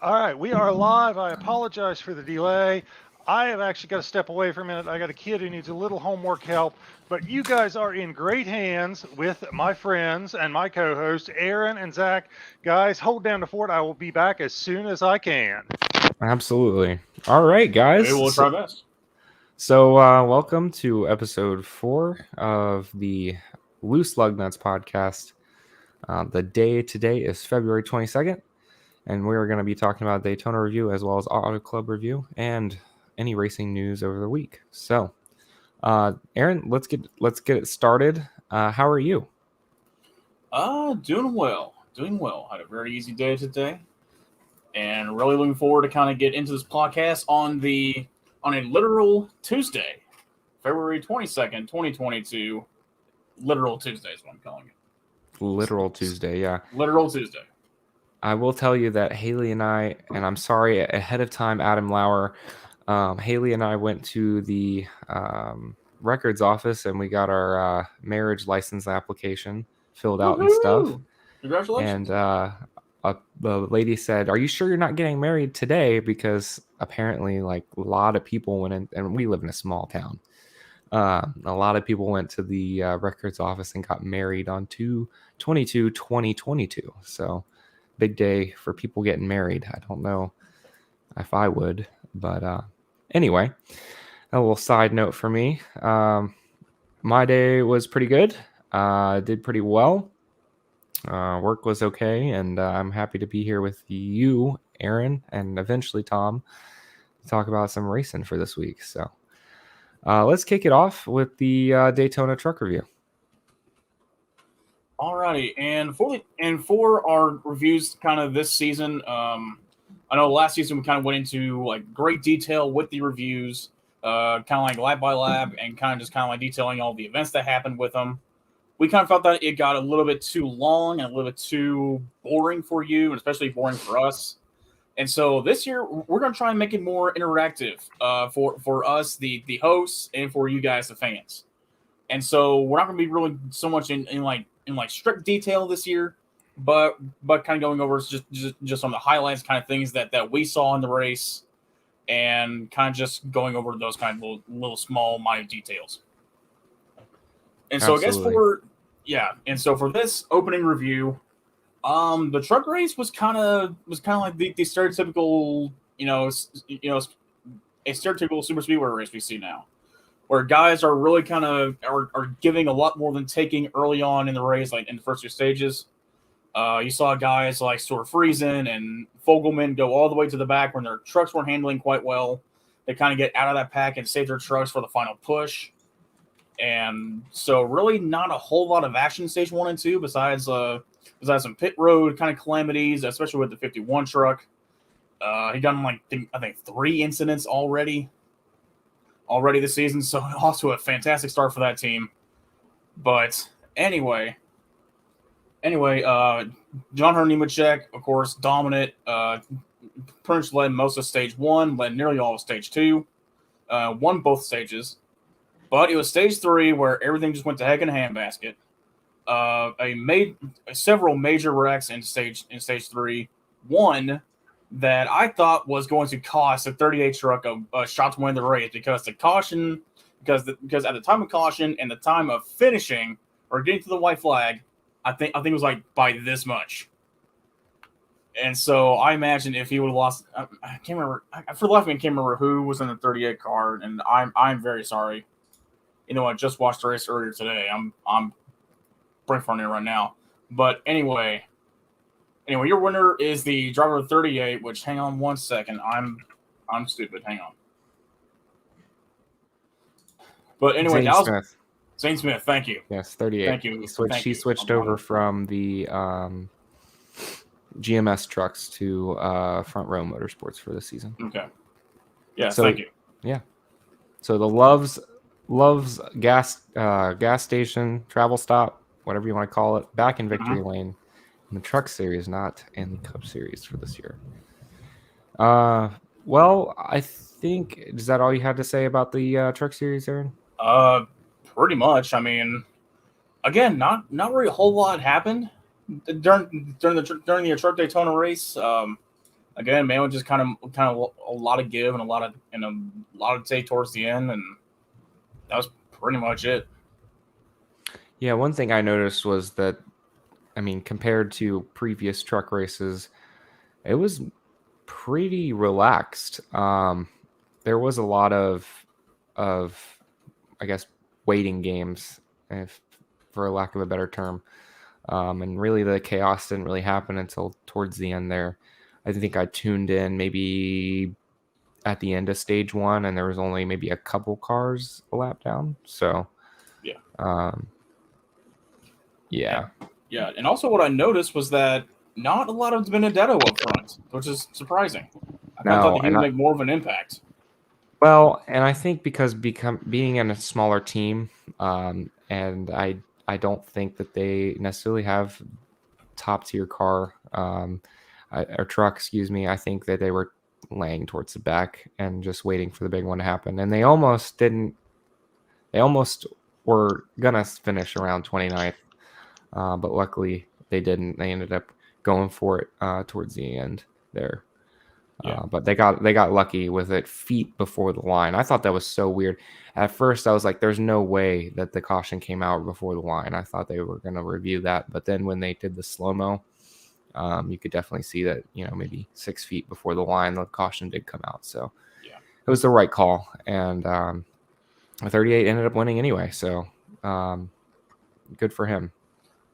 All right, we are live. I apologize for the delay. I have actually got to step away for a minute. I got a kid who needs a little homework help, but you guys are in great hands with my friends and my co hosts, Aaron and Zach. Guys, hold down the fort. I will be back as soon as I can. Absolutely. All right, We guys. will try best. Welcome to episode 4 of the Loose Lug Nuts podcast. The day today is February 22nd, and we're going to be talking about Daytona review as well as Auto Club review and any racing news over the week. Aaron, let's get it started. How are you? Doing well. Doing well. Had a very easy day today, and really looking forward to kind of get into this podcast on a literal Tuesday, February 22nd, 2022. Literal Tuesday is what I'm calling it. Literal Tuesday, yeah. Literal Tuesday. I will tell you that Haley and I, and I'm sorry ahead of time, Adam Lauer. Haley and I went to the records office and we got our marriage license application filled out and stuff. Woohoo! Congratulations. And the lady said, "Are you sure you're not getting married today?" Because apparently, like a lot of people went in, and we live in a small town. A lot of people went to the records office and got married on 2/22/2022. So big day for people getting married. I don't know if I would, but anyway, a little side note for me. My day was pretty good. Did pretty well. Work was okay, and I'm happy to be here with you, Aaron, and eventually Tom, to talk about some racing for this week. So let's kick it off with the Daytona truck review. Alrighty, and for our reviews, kind of this season, I know last season we kind of went into like great detail with the reviews, kind of like lap by lap, and kind of like detailing all the events that happened with them. We kind of felt that it got a little bit too long and a little bit too boring for you, and especially boring for us. And so this year we're going to try and make it more interactive for us, the hosts, and for you guys, the fans. And so we're not going to be really so much in strict detail this year, but kind of going over just some of the highlights, kind of things that we saw in the race, and kind of just going over those kind of little small minor details. And so Absolutely. and so for this opening review, the truck race was kind of like the stereotypical, a stereotypical super speedway race we see now, where guys are really kind of are giving a lot more than taking early on in the race, like in the first two stages. You saw guys like Stuart Friesen and Fogelman go all the way to the back when their trucks weren't handling quite well. They kind of get out of that pack and save their trucks for the final push. And so really not a whole lot of action in stage 1 and 2 besides some pit road kind of calamities, especially with the 51 truck. He done I think 3 incidents already this season, so also a fantastic start for that team. But anyway, John Hunter Nemechek, of course, dominant. Pretty much led most of stage 1, led nearly all of stage 2, won both stages. But it was stage 3 where everything just went to heck in a handbasket. Several major wrecks in stage 3. One that I thought was going to cost the 38 truck a shot to win the race because at the time of caution and the time of finishing or getting to the white flag, I think it was like by this much. And so I imagine if he would have lost, I can't remember. For the life of me, I can't remember who was in the 38 car, and I'm very sorry. You know, I just watched the race earlier today. I'm brain farting right now. But anyway, your winner is the driver of 38. Which, hang on one second, I'm stupid. Hang on. But anyway, Zane Smith. Zane Smith. Thank you. Yes, 38. Thank you. He switched over from the GMS trucks to Front Row Motorsports for the season. Okay. Yes, so, thank you. Yeah. So the Love's gas station, travel stop, whatever you want to call it, back in Victory Lane in the Truck Series, not in the Cup Series for this year. Well, I think, is that all you had to say about the Truck Series, Aaron? Pretty much. I mean, again, not really a whole lot happened during the Truck Daytona race. again, man, was just kind of a lot of give and a lot of take towards the end, and that was pretty much it. Yeah, one thing I noticed was that, I mean, compared to previous truck races, it was pretty relaxed. There was a lot of I guess waiting games, if for lack of a better term. And really the chaos didn't really happen until towards the end there. I think I tuned in maybe at the end of stage one, and there was only maybe a couple cars a lap down. So, Yeah. um, yeah. Yeah, and also what I noticed was that not a lot of Benedetto up front, which is surprising. I kind of thought No, that he and would make more of an impact. well, and I think because being in a smaller team, and I don't think that they necessarily have top tier car, or truck, excuse me. I think that they were laying towards the back and just waiting for the big one to happen, and they almost didn't. They almost were gonna finish around 29th, but luckily they didn't. They ended up going for it towards the end there. Yeah. But they got lucky with it feet before the line. I thought that was so weird. At first, I was like, "There's no way that the caution came out before the line." I thought they were going to review that, but then when they did the slow mo, you could definitely see that maybe 6 feet before the line, the caution did come out. So Yeah. it was the right call, and 38 ended up winning anyway. So good for him.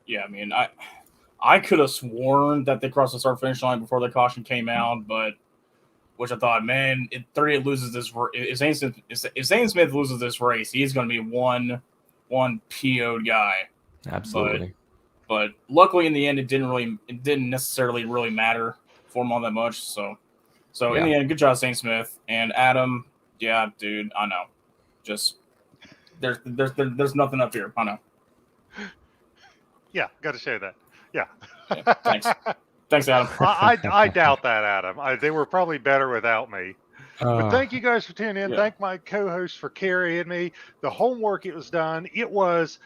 Yeah, I mean, I could have sworn that they crossed the start finish line before the caution came out, but which I thought, man, if 38 loses this, if Zane Smith loses this race, he's going to be one PO'd guy. Absolutely. But luckily, in the end, it didn't necessarily really matter for him all that much. So in the end, good job, Zane Smith and Adam. Yeah, dude, I know. Just there's nothing up here. I know. Yeah, got to share that. Yeah. Thanks. Thanks, Adam. I doubt that, Adam. They were probably better without me. But thank you guys for tuning in. Yeah. Thank my co-host for carrying me. The homework it was done. It was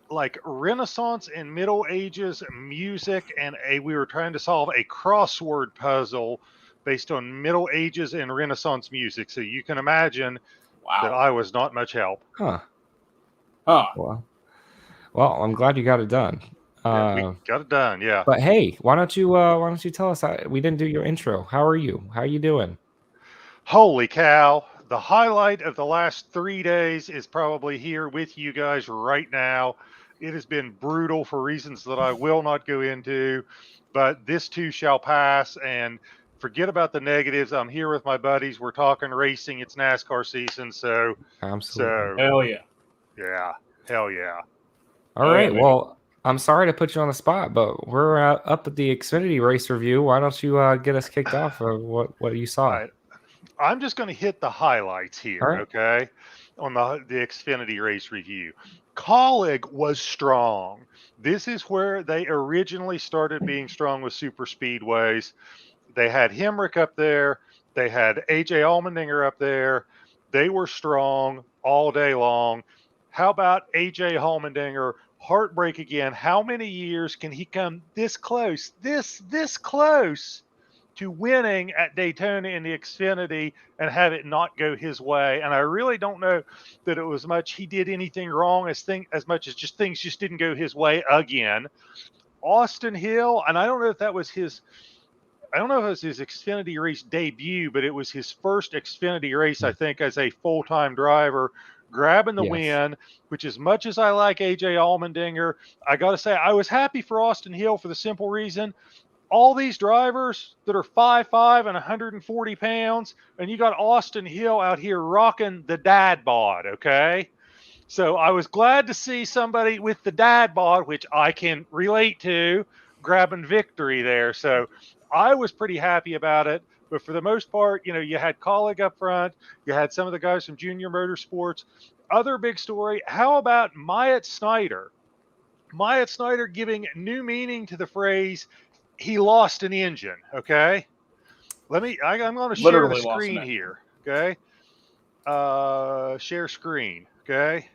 like Renaissance and Middle Ages music, and we were trying to solve a crossword puzzle based on Middle Ages and Renaissance music. So you can imagine that Wow. I was not much help. Huh. Huh. Well, I'm glad you got it done. Yeah, we got it done. Yeah. But hey, why don't you tell us? We didn't do your intro. How are you? How are you doing? Holy cow. The highlight of the last 3 days is probably here with you guys right now. It has been brutal for reasons that I will not go into, but this too shall pass. And forget about the negatives. I'm here with my buddies. We're talking racing. It's NASCAR season. So, Absolutely. Hell yeah. Yeah. Hell yeah. All right. Well, I'm sorry to put you on the spot, but we're up at the Xfinity race review. Why don't you get us kicked off of what you saw? All right. I'm just going to hit the highlights here, All right. okay, on the Xfinity race review. Colleague was strong. This is where they originally started being strong with super speedways. They had Hemrick up there. They had AJ Allmendinger up there. They were strong all day long. How about AJ Allmendinger? Heartbreak again. How many years can he come this close? This close to winning at Daytona in the Xfinity and have it not go his way. And I really don't know that it was much he did anything wrong as much as just things just didn't go his way again. Austin Hill, and I don't know if it was his Xfinity race debut, but it was his first Xfinity race, I think, as a full-time driver, grabbing the win, which as much as I like AJ Allmendinger, I got to say I was happy for Austin Hill for the simple reason all these drivers that are 5'5" and 140 pounds, and you got Austin Hill out here rocking the dad bod, okay? So I was glad to see somebody with the dad bod, which I can relate to, grabbing victory there. So I was pretty happy about it. But for the most part, you had Colleague up front. You had some of the guys from Junior Motorsports. Other big story, how about Myatt Snyder? Myatt Snyder giving new meaning to the phrase, he lost an engine. Okay. I'm going to share the screen here. Okay. Share screen. Okay.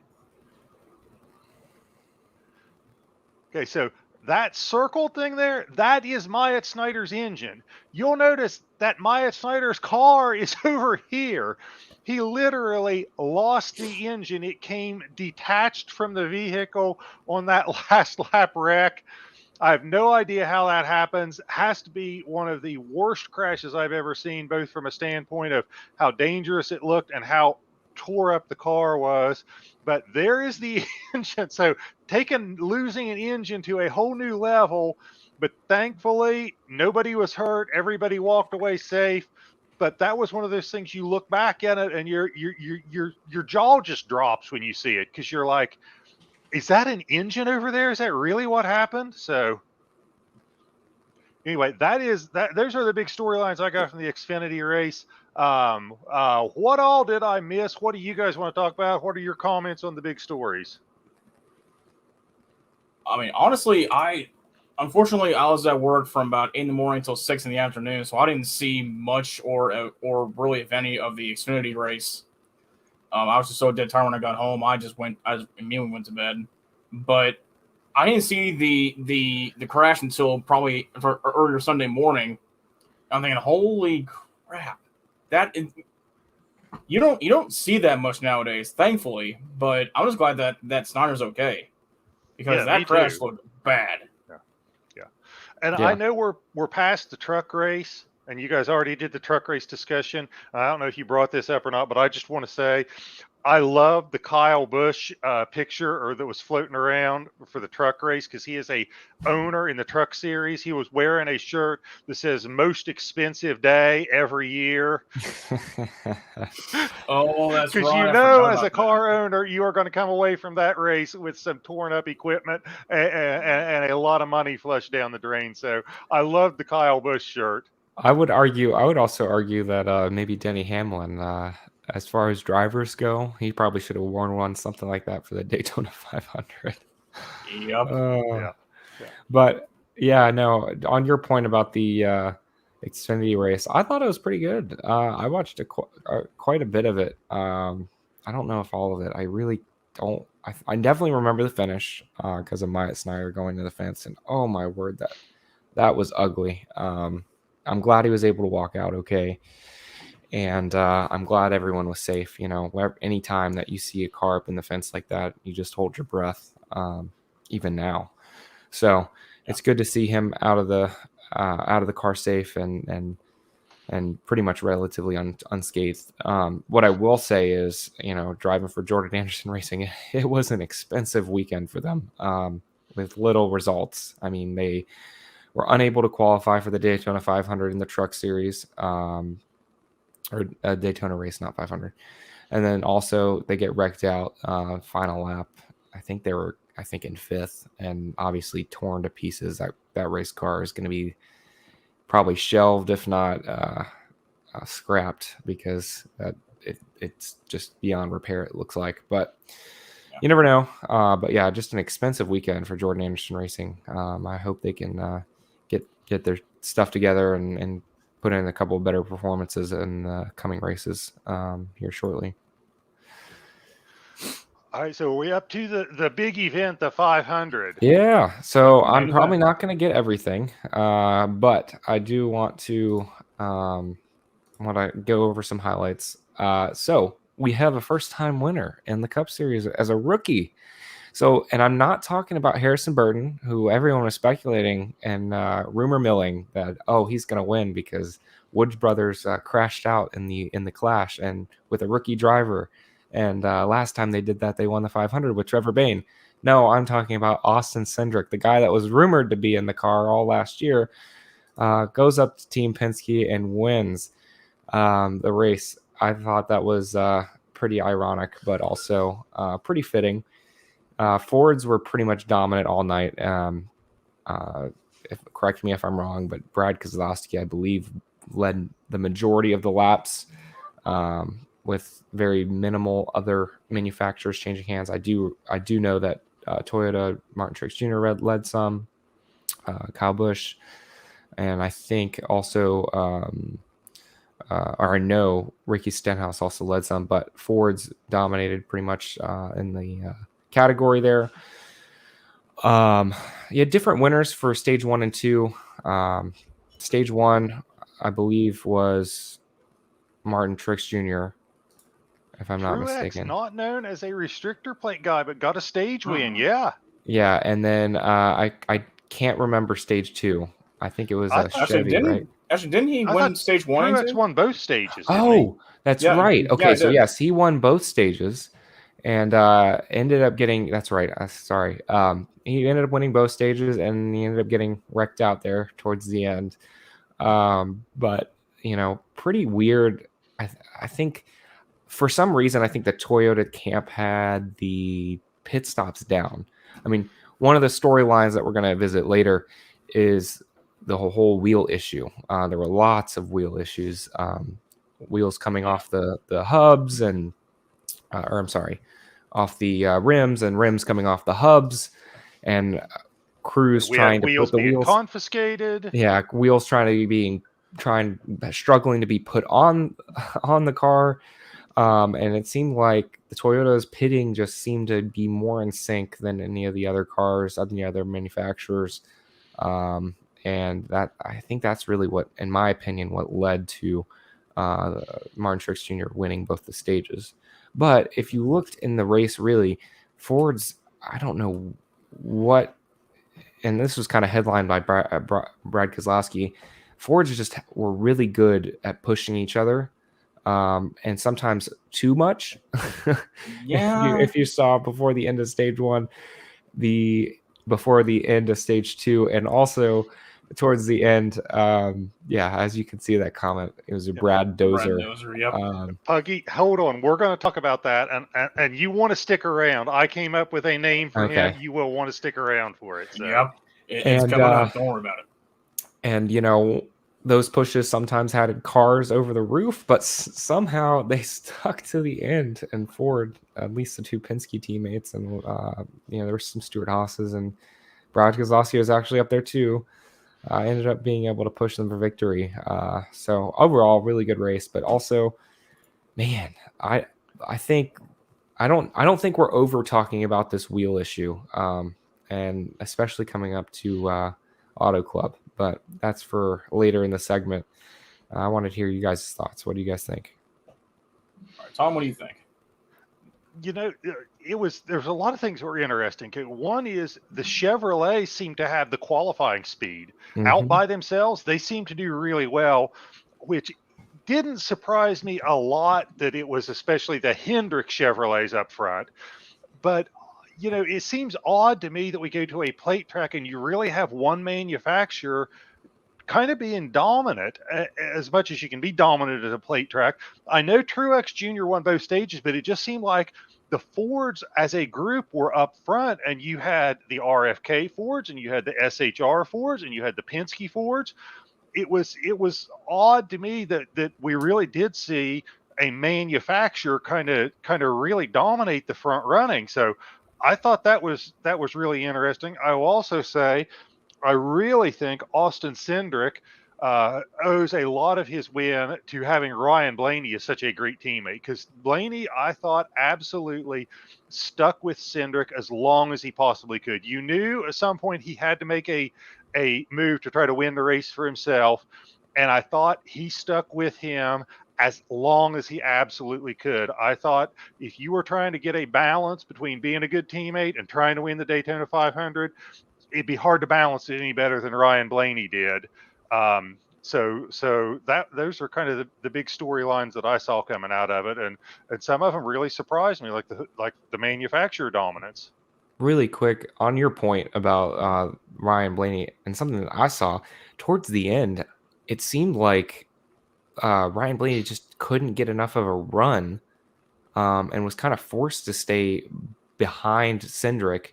Okay. So that circle thing there, that is Myatt Snyder's engine. You'll notice that Myatt Snyder's car is over here. He literally lost the engine. It came detached from the vehicle on that last lap wreck. I have no idea how that happens. Has to be one of the worst crashes I've ever seen, both from a standpoint of how dangerous it looked and how tore up the car was. But there is the engine. So losing an engine to a whole new level. But thankfully, nobody was hurt. Everybody walked away safe. But that was one of those things you look back at it and your jaw just drops when you see it, because you're like, is that an engine over there? Is that really what happened? So anyway, those are the big storylines I got from the Xfinity race. What all did I miss? What do you guys want to talk about? What are your comments on the big stories? I mean, honestly, unfortunately I was at work from about 8 in the morning until 6 in the afternoon, so I didn't see much or really, if any, of the Xfinity race. I was just so dead tired when I got home. I just immediately went to bed. But I didn't see the crash until probably earlier Sunday morning. I'm thinking, holy crap, you don't see that much nowadays, thankfully. But I'm just glad that Snyder's okay, because that crash looked bad. Yeah. And I know we're past the truck race, and you guys already did the truck race discussion. I don't know if you brought this up or not, but I just want to say I love the Kyle Busch picture that was floating around for the truck race, because he is a owner in the truck series. He was wearing a shirt that says "most expensive day every year." Oh, that's right. Because as a car owner, you are going to come away from that race with some torn up equipment and a lot of money flushed down the drain. So I love the Kyle Busch shirt. I would also argue that maybe Denny Hamlin, as far as drivers go, he probably should have worn one, something like that, for the Daytona 500. Yep. But yeah, no, on your point about the Xfinity race, I thought it was pretty good. I watched quite a bit of it. I don't know if all of it. I really don't. I definitely remember the finish because of Myatt Snyder going to the fence, and oh my word, that was ugly. I'm glad he was able to walk out okay. And I'm glad everyone was safe. You know, any time that you see a car up in the fence like that, you just hold your breath, even now. So it's good to see him out of the car safe and pretty much relatively unscathed. What I will say is, you know, driving for Jordan Anderson Racing, it was an expensive weekend for them with little results. I mean, they were unable to qualify for the Daytona 500 in the Truck Series. Or a Daytona race, not 500. And then also they get wrecked out final lap. I think in fifth, and obviously torn to pieces. That race car is going to be probably shelved, if not scrapped, because it's just beyond repair, it looks like. But you never know. But yeah, just an expensive weekend for Jordan Anderson Racing. I hope they can get their stuff together and put in a couple of better performances in the coming races here shortly. All right, so we're up to the big event, the 500. Yeah, so I'm probably not going to get everything, but I do want to go over some highlights. So we have a first-time winner in the Cup Series as a rookie. So, and I'm not talking about Harrison Burton, who everyone was speculating and rumor milling that, he's going to win because Woods brothers crashed out in the clash and with a rookie driver. And last time they did that, they won the 500 with Trevor Bayne. No, I'm talking about Austin Cindric, the guy that was rumored to be in the car all last year, goes up to Team Penske and wins the race. I thought that was pretty ironic, but also pretty fitting. Fords were pretty much dominant all night. Correct me if I'm wrong, but Brad Keselowski, I believe, led the majority of the laps with very minimal other manufacturers changing hands. I do know that Toyota, Martin Truex Jr. led some, Kyle Busch, and I think also, or I know Ricky Stenhouse also led some, but Fords dominated pretty much in the category there. Yeah, different winners for stage 1 and 2. Stage 1, I believe, was Martin Trix Jr., if I'm not Truex, mistaken. not known as a restrictor plate guy, but got a stage win. Mhm. Yeah. Yeah, and then I can't remember stage 2. I think it was I a thought- Chevy, right? Didn't he I win thought stage 1 and Truex 2? won both stages, didn't he? Oh, that's Yeah, right. yeah, Okay, he so did. yes, he won both stages, and ended up getting. That's right. Sorry. He ended up winning both stages, and he ended up getting wrecked out there towards the end. But pretty weird. I think for some reason, I think the Toyota camp had the pit stops down. I mean, one of the storylines that we're going to visit later is the whole wheel issue. There were lots of wheel issues, wheels coming Yeah. off the hubs and, or I'm sorry, off the rims, and rims coming off the hubs, and crews We had trying to wheels put the being wheels. confiscated. Yeah, wheels struggling to be put on the car. And it seemed like the Toyota's pitting just seemed to be more in sync than any of the other cars, any other manufacturers. And that, I think that's really what, in my opinion, what led to Martin Truex Jr. winning both the stages. But if you looked in the race, really, Ford's, I don't know what, and this was kind of headlined by Brad Keselowski, Fords just were really good at pushing each other, and sometimes too much. Yeah. If you saw before the end of stage 1, before the end of stage 2, and also towards the end, as you can see that comment, it was a Brad Dozer. Brad Dozer, yep. Puggy, hold on. We're going to talk about that, and you want to stick around. I came up with a name for Okay. him. You will want to stick around for it. So. Yep. It's coming up. Don't worry about it. And those pushes sometimes had cars over the roof, but somehow they stuck to the end. And Ford, at least the two Penske teammates, and there were some Stuart Haas's, and Brad Keselowski was actually up there too. Ended up being able to push them for victory. So overall, really good race. But also, man, I think I don't think we're over talking about this wheel issue, and especially coming up to Auto Club. But that's for later in the segment. I wanted to hear you guys' thoughts. What do you guys think? All right, Tom, what do you think? There's a lot of things that were interesting. One is the Chevrolet seemed to have the qualifying speed out by themselves. They seemed to do really well, which didn't surprise me a lot that it was especially the Hendrick Chevrolets up front. But it seems odd to me that we go to a plate track and you really have one manufacturer kind of being dominant as much as you can be dominant at a plate track. I know Truex Jr. won both stages, but it just seemed like the Fords as a group were up front, and you had the RFK Fords, and you had the SHR Fords, and you had the Penske Fords. It was odd to me that we really did see a manufacturer kind of really dominate the front running. So I thought that was really interesting. I will also say I really think Austin Cindric owes a lot of his win to having Ryan Blaney as such a great teammate, because Blaney, I thought, absolutely stuck with Cindric as long as he possibly could. You knew at some point he had to make a move to try to win the race for himself, and I thought he stuck with him as long as he absolutely could. I thought if you were trying to get a balance between being a good teammate and trying to win the Daytona 500, it'd be hard to balance it any better than Ryan Blaney did. So those are kind of the big storylines that I saw coming out of it, and some of them really surprised me, like the manufacturer dominance. Really quick on your point about Ryan Blaney, and something that I saw towards the end, it seemed like Ryan Blaney just couldn't get enough of a run, and was kind of forced to stay behind Cindric.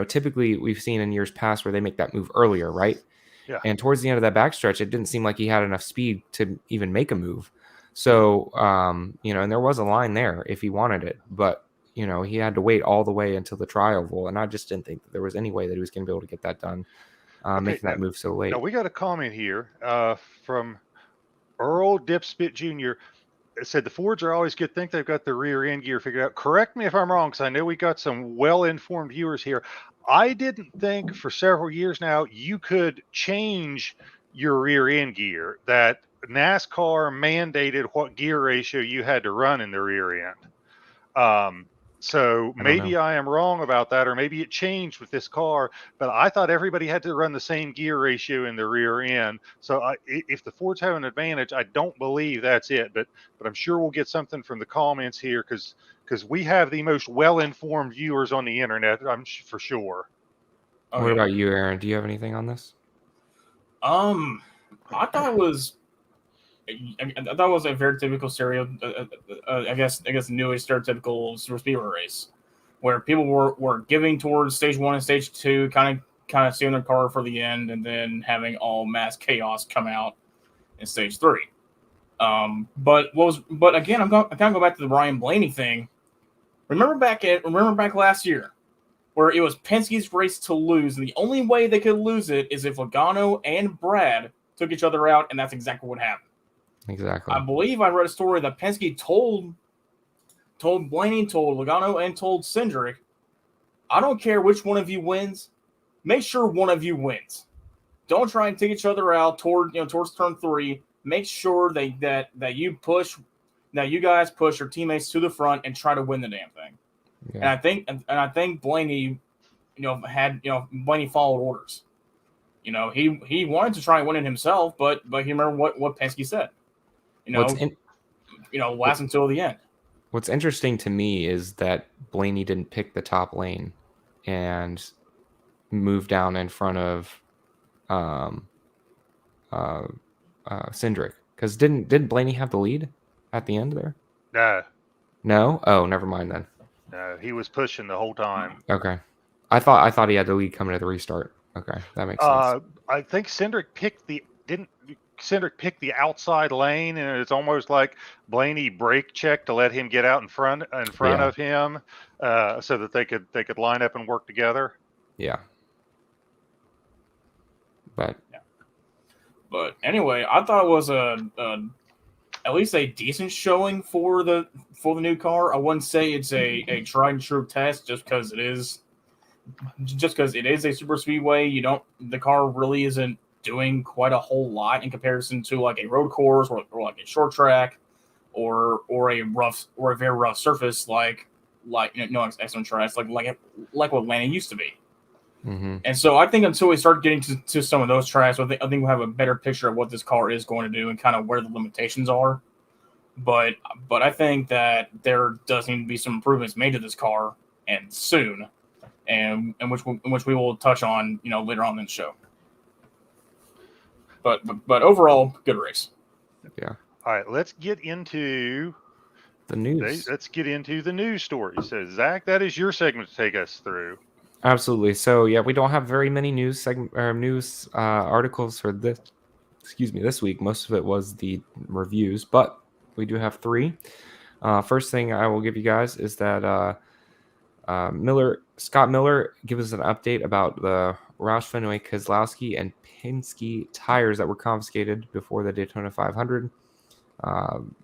Typically we've seen in years past where they make that move earlier, right? Yeah. And towards the end of that backstretch, it didn't seem like he had enough speed to even make a move. So, and there was a line there if he wanted it, but he had to wait all the way until the trioval, and I just didn't think that there was any way that he was going to be able to get that done, making that move so late. Now we got a comment here from Earl Dipspit Jr. said the Fords are always good. Think they've got the rear end gear figured out. Correct me if I'm wrong, because I know we got some well-informed viewers here. I didn't think for several years now you could change your rear end gear. That NASCAR mandated what gear ratio you had to run in the rear end. So I don't know. maybe I am wrong about that, or maybe it changed with this car, but I thought everybody had to run the same gear ratio in the rear end. So if the Fords have an advantage, I don't believe that's it, but I'm sure we'll get something from the comments here because we have the most well-informed viewers on the internet, for sure. Oh, What yeah. about you, Aaron? Do you have anything on this? I thought it was. I thought it was a very typical I guess the newest stereotypical super speedway race, where people were giving towards stage 1 and stage 2, kind of saving their car for the end, and then having all mass chaos come out in stage 3. But again, I'm kind of go back to the Ryan Blaney thing. Remember back last year, where it was Penske's race to lose, and the only way they could lose it is if Logano and Brad took each other out, and that's exactly what happened. Exactly. I believe I read a story that Penske told Blaney, told Logano, and told Cindric, I don't care which one of you wins, make sure one of you wins. Don't try and take each other out towards turn 3. Make sure that you guys push your teammates to the front and try to win the damn thing. Yeah. And I think Blaney, Blaney followed orders. He wanted to try and win it himself, but he remembered what Penske said. Last until the end. What's interesting to me is that Blaney didn't pick the top lane and move down in front of Cindric, because didn't Blaney have the lead at the end there? No, Oh, never mind then. no, he was pushing the whole time. Okay, I thought he had the lead coming to the restart. Okay, that makes sense. I think Cindric picked the outside lane, and it's almost like Blaney brake checked to let him get out in front of him, so that they could line up and work together. Yeah. But anyway, I thought it was at least a decent showing for the new car. I wouldn't say it's a tried and true test just because it is a super speedway. The car really isn't doing quite a whole lot in comparison to like a road course or like a short track or a very rough surface like excellent tracks like what Atlanta used to be. Mm-hmm. And so I think until we start getting to some of those tracks, I think we'll have a better picture of what this car is going to do and kind of where the limitations are. But I think that there does need to be some improvements made to this car, and soon, and in which we will touch on later on in the show. But overall, good race. Yeah. All right, let's get into the news. Let's get into the news story. So Zach, that is your segment to take us through. Absolutely. So yeah, we don't have very many news articles for this. This week. Most of it was the reviews, but we do have 3. First thing I will give you guys is that Scott Miller gives us an update about the Roush Fenway Keselowski and Penske tires that were confiscated before the Daytona 500.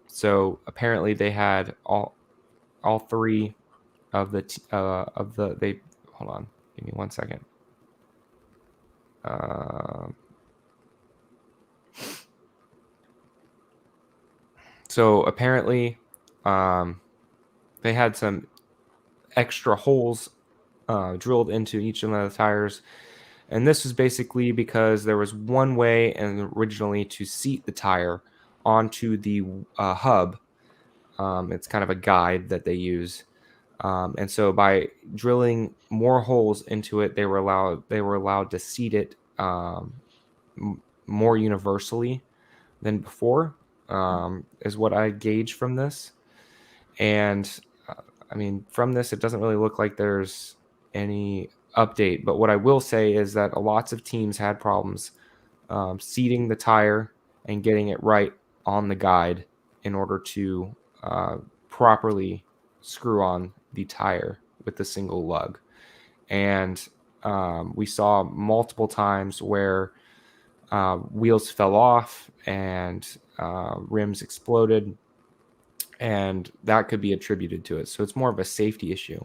So apparently they had all 3 of the hold on, give me 1 second. So apparently they had some extra holes drilled into each of the tires, and this was basically because there was one way and originally to seat the tire onto the hub. It's kind of a guide that they use. And so by drilling more holes into it, they were allowed to seat it more universally than before, is what I gauge from this. And I mean, from this, it doesn't really look like there's any update. But what I will say is that lots of teams had problems seating the tire and getting it right on the guide in order to properly screw on the tire with the single lug. And we saw multiple times where wheels fell off and rims exploded. and that could be attributed to it. So it's more of a safety issue.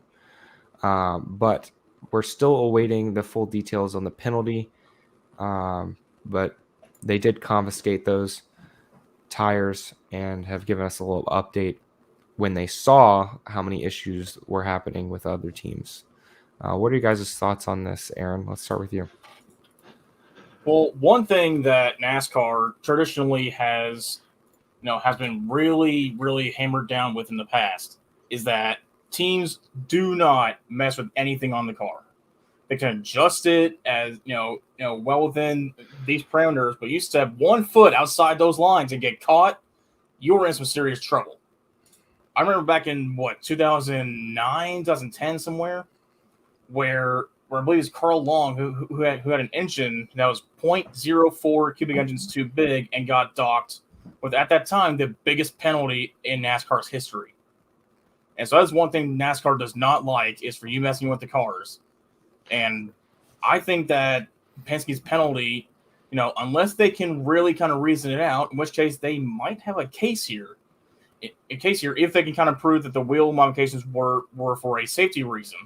But we're still awaiting the full details on the penalty. But they did confiscate those tires and have given us a little update when they saw how many issues were happening with other teams. What are you guys' thoughts on this, Aaron? Let's start with you. Well, one thing that NASCAR traditionally has been really, really hammered down with in the past is that teams do not mess with anything on the car. They can adjust it as well within these parameters, but you step 1 foot outside those lines and get caught, you're in some serious trouble. I remember back in 2009, 2010 somewhere, where I believe it's Carl Long who had an engine that was 0.04 cubic inches too big and got docked with, at that time, the biggest penalty in NASCAR's history. And so that's one thing NASCAR does not like, is for you messing with the cars. And I think that Penske's penalty, unless they can really kind of reason it out, in which case they might have a case here. If they can kind of prove that the wheel modifications were for a safety reason,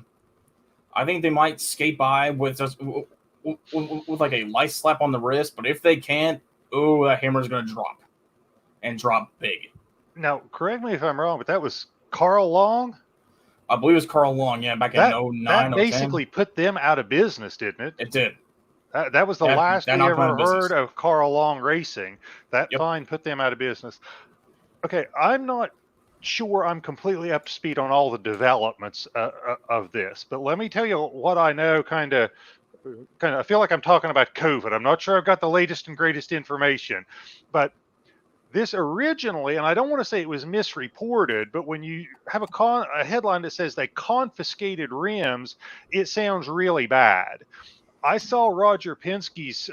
I think they might skate by with like a light slap on the wrist. But if they can't, that hammer is going to drop, and drop big. Now, correct me if I'm wrong, but that was Carl Long? I believe it was Carl Long, back in 2009. That basically put them out of business, didn't it? It did. That was the last we ever heard of Carl Long Racing. That fine put them out of business. Okay, I'm not sure I'm completely up to speed on all the developments of this, but let me tell you what I know. Kind of, I feel like I'm talking about COVID. I'm not sure I've got the latest and greatest information, but this originally, and I don't want to say it was misreported, but when you have a headline that says they confiscated rims, it sounds really bad. I saw Roger Penske's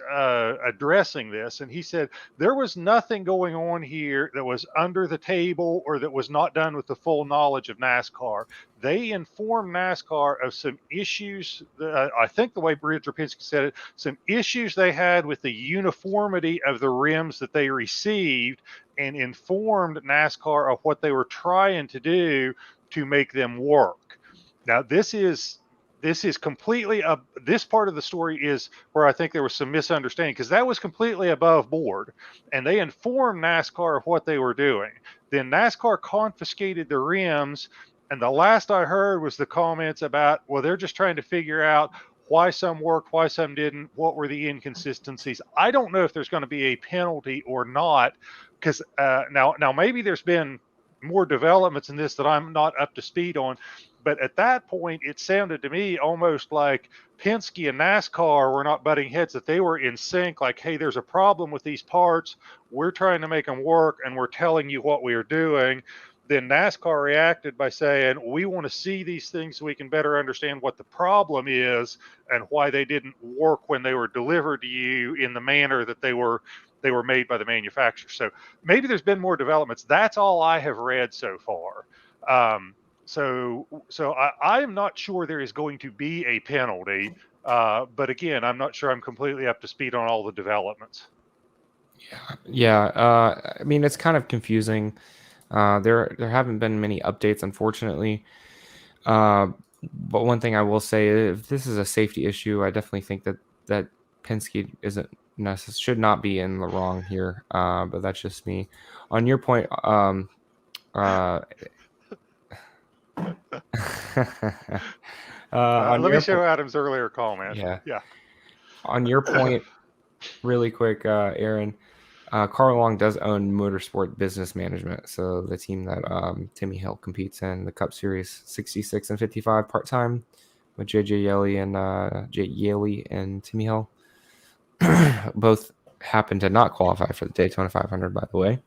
addressing this, and he said there was nothing going on here that was under the table or that was not done with the full knowledge of NASCAR. They informed NASCAR of some issues. I think the way Roger Penske said it, some issues they had with the uniformity of the rims that they received, and informed NASCAR of what they were trying to do to make them work. Now, this is completely this part of the story is where I think there was some misunderstanding, because that was completely above board, and they informed NASCAR of what they were doing. Then NASCAR confiscated the rims, and the last I heard was the comments about, well, they're just trying to figure out why some worked, why some didn't, what were the inconsistencies. I don't know if there's going to be a penalty or not, because now maybe there's been more developments in this that I'm not up to speed on. But at that point, it sounded to me almost like Penske and NASCAR were not butting heads, that they were in sync, like, hey, there's a problem with these parts. We're trying to make them work, and we're telling you what we are doing. Then NASCAR reacted by saying, we want to see these things so we can better understand what the problem is and why they didn't work when they were delivered to you in the manner that they were made by the manufacturer. So maybe there's been more developments. That's all I have read so far. So I'm not sure there is going to be a penalty, but again, I'm not sure I'm completely up to speed on all the developments. Yeah. I mean, it's kind of confusing. There haven't been many updates, unfortunately. But one thing I will say, if this is a safety issue, I definitely think that Penske should not be in the wrong here. But that's just me. On your point, let me show Adam's earlier comment. Yeah. On your point, really quick, Aaron, Carl Long does own Motorsport Business Management, so the team that Timmy Hill competes in, the Cup Series 66 and 55 part-time with JJ Yaley and Timmy Hill. Both happen to not qualify for the Daytona 500, by the way,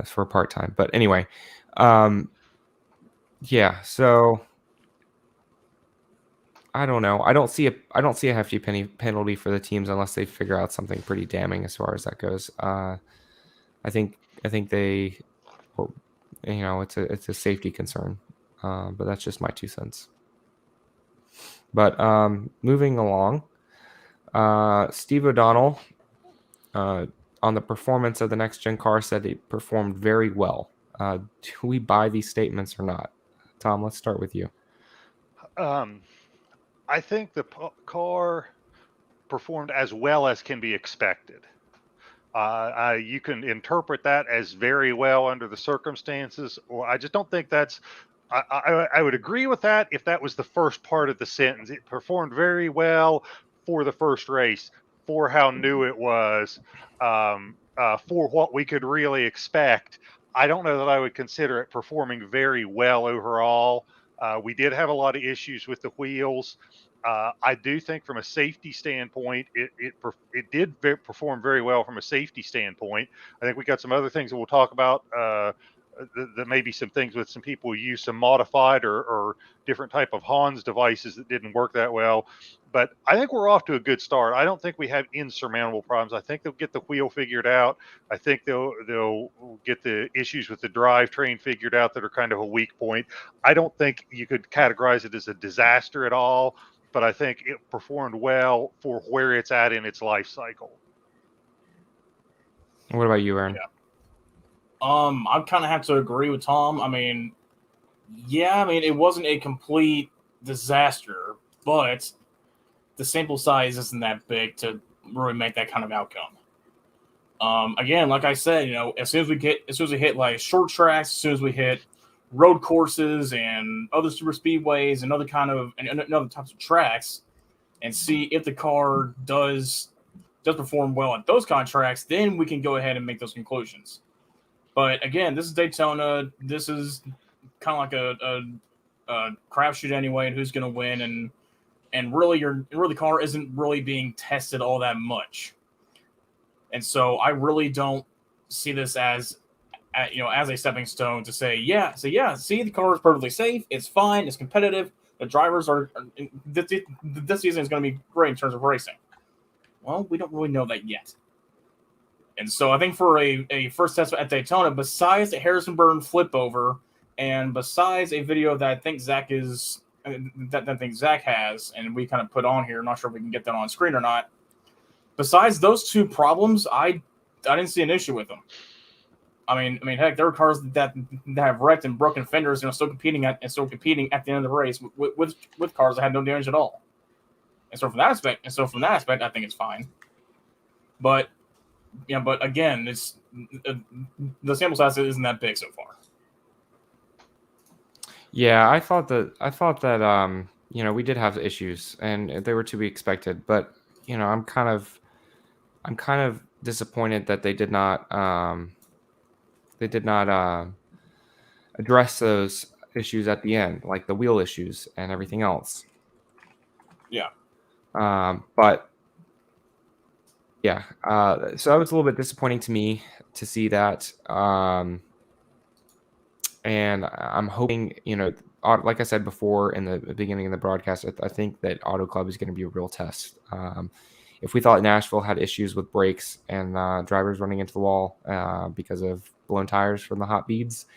for part-time. But anyway, so I don't know. I don't see a hefty penalty for the teams unless they figure out something pretty damning as far as that goes. I think they, it's a safety concern, but that's just my 2 cents. But moving along, Steve O'Donnell on the performance of the next gen car said it performed very well. Do we buy these statements or not? Tom, let's start with you. I think the car performed as well as can be expected. You can interpret that as very well under the circumstances, or I just don't think that's. I would agree with that if that was the first part of the sentence. It performed very well for the first race, for how new it was, for what we could really expect. I don't know that I would consider it performing very well overall. We did have a lot of issues with the wheels. I do think from a safety standpoint, it did perform very well from a safety standpoint. I think we got some other things that we'll talk about. That maybe some things with some people who use some modified or different type of Hans devices that didn't work that well. But I think we're off to a good start. I don't think we have insurmountable problems. I think they'll get the wheel figured out. I think they'll get the issues with the drivetrain figured out that are kind of a weak point. I don't think you could categorize it as a disaster at all, but I think it performed well for where it's at in its life cycle. What about you, Aaron? Yeah. I kind of have to agree with Tom. I mean, it wasn't a complete disaster, but the sample size isn't that big to really make that kind of outcome. Again, like I said, as soon as we hit like short tracks, as soon as we hit road courses and other super speedways and other types of tracks, and see if the car does perform well at those kind of tracks, then we can go ahead and make those conclusions. But again, this is Daytona. This is kind of like a crapshoot anyway, and who's going to win, and really, the car isn't really being tested all that much. And so I really don't see this as a stepping stone to say, see, the car is perfectly safe. It's fine. It's competitive. The drivers are this season is going to be great in terms of racing. Well, we don't really know that yet. And so I think for a first test at Daytona, besides the Harrison Burton flip over, and besides a video that I think Zach has, and we kind of put on here, I'm not sure if we can get that on screen or not. Besides those two problems, I didn't see an issue with them. I mean, heck, there are cars that have wrecked and broken fenders, still competing at the end of the race with cars that had no damage at all. And so from that aspect, I think it's fine. But again, it's the sample size isn't that big so far. Yeah, I thought that we did have issues and they were to be expected, but I'm kind of disappointed that they did not address those issues at the end, like the wheel issues and everything else. Yeah. But yeah, so that was a little bit disappointing to me to see that. And I'm hoping, like I said before in the beginning of the broadcast, I think that Auto Club is going to be a real test. If we thought Nashville had issues with brakes and drivers running into the wall because of blown tires from the hot beads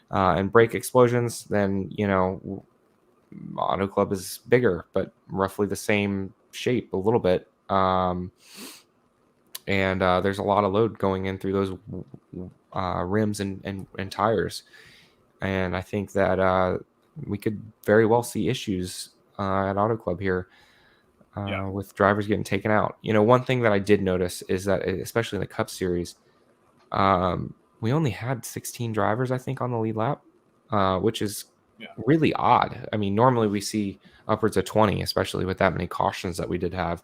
and brake explosions, then, Auto Club is bigger, but roughly the same shape a little bit. And there's a lot of load going in through those rims and tires. And I think that we could very well see issues at Auto Club here with drivers getting taken out. One thing that I did notice is that, especially in the Cup Series, we only had 16 drivers, I think, on the lead lap, which is really odd. I mean, normally we see upwards of 20, especially with that many cautions that we did have.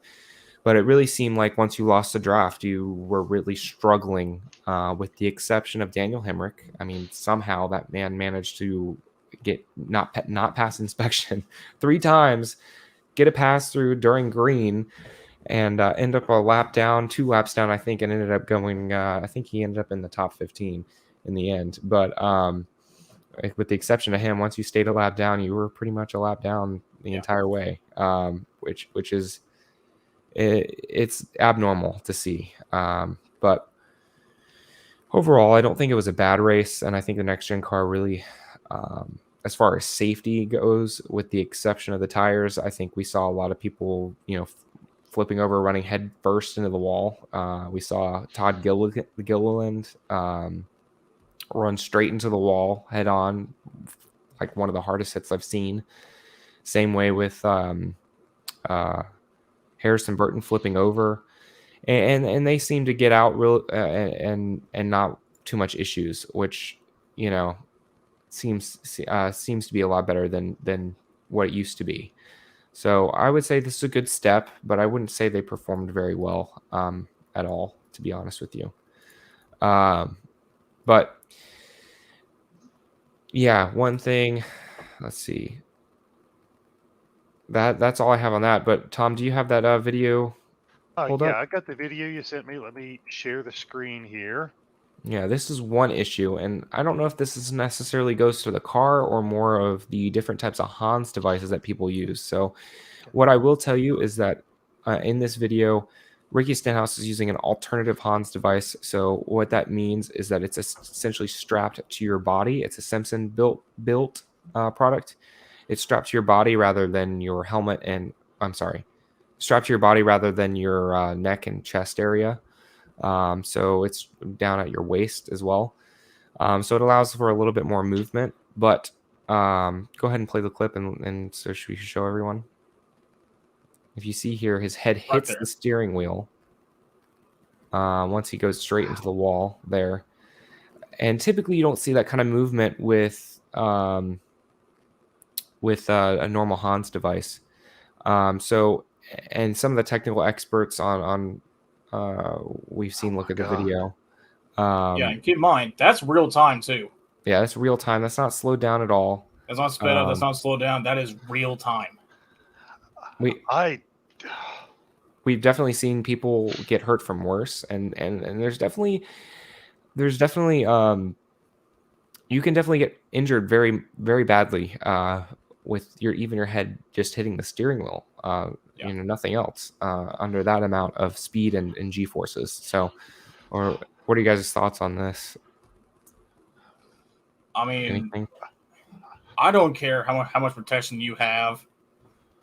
But it really seemed like once you lost the draft, you were really struggling, with the exception of Daniel Hemrick. I mean, somehow that man managed to get not pass inspection 3 times, get a pass through during green, and end up a lap down, 2 laps down, I think, and ended up going. I think he ended up in the top 15 in the end. But with the exception of him, once you stayed a lap down, you were pretty much a lap down the entire way, which is. It's abnormal to see. But overall, I don't think it was a bad race. And I think the next gen car really, as far as safety goes, with the exception of the tires, I think we saw a lot of people, flipping over, running head first into the wall. We saw Todd Gilliland run straight into the wall head on, like one of the hardest hits I've seen. Same way with Harrison Burton flipping over, and they seem to get out real and not too much issues, which seems to be a lot better than what it used to be. So I would say this is a good step, but I wouldn't say they performed very well at all, to be honest with you. But yeah, one thing. Let's see. That's all I have on that. But Tom, do you have that video pulled Yeah, up? I got the video you sent me. Let me share the screen here. Yeah, this is one issue, and I don't know if this is necessarily goes to the car or more of the different types of Hans devices that people use. So what I will tell you is that in this video, Ricky Stenhouse is using an alternative Hans device. So what that means is that it's essentially strapped to your body. It's a Simpson built product. It's strapped to your body rather than your helmet strapped to your body rather than your neck and chest area. So it's down at your waist as well. So it allows for a little bit more movement. But go ahead and play the clip, and so we should show everyone. If you see here, his head hits the steering wheel once he goes straight into the wall there. And typically you don't see that kind of movement with a normal Hans device. So, and some of the technical experts on we've seen look at the video. Yeah, and keep in mind, that's real time too. Yeah, that's real time. That's not slowed down at all. That's not sped up. That's not slowed down. That is real time. We've definitely seen people get hurt from worse, and there's definitely you can definitely get injured very, very badly with your head just hitting the steering wheel. Nothing else under that amount of speed and G forces. So, or what are you guys' thoughts on this? I mean, anything? I don't care how much protection you have.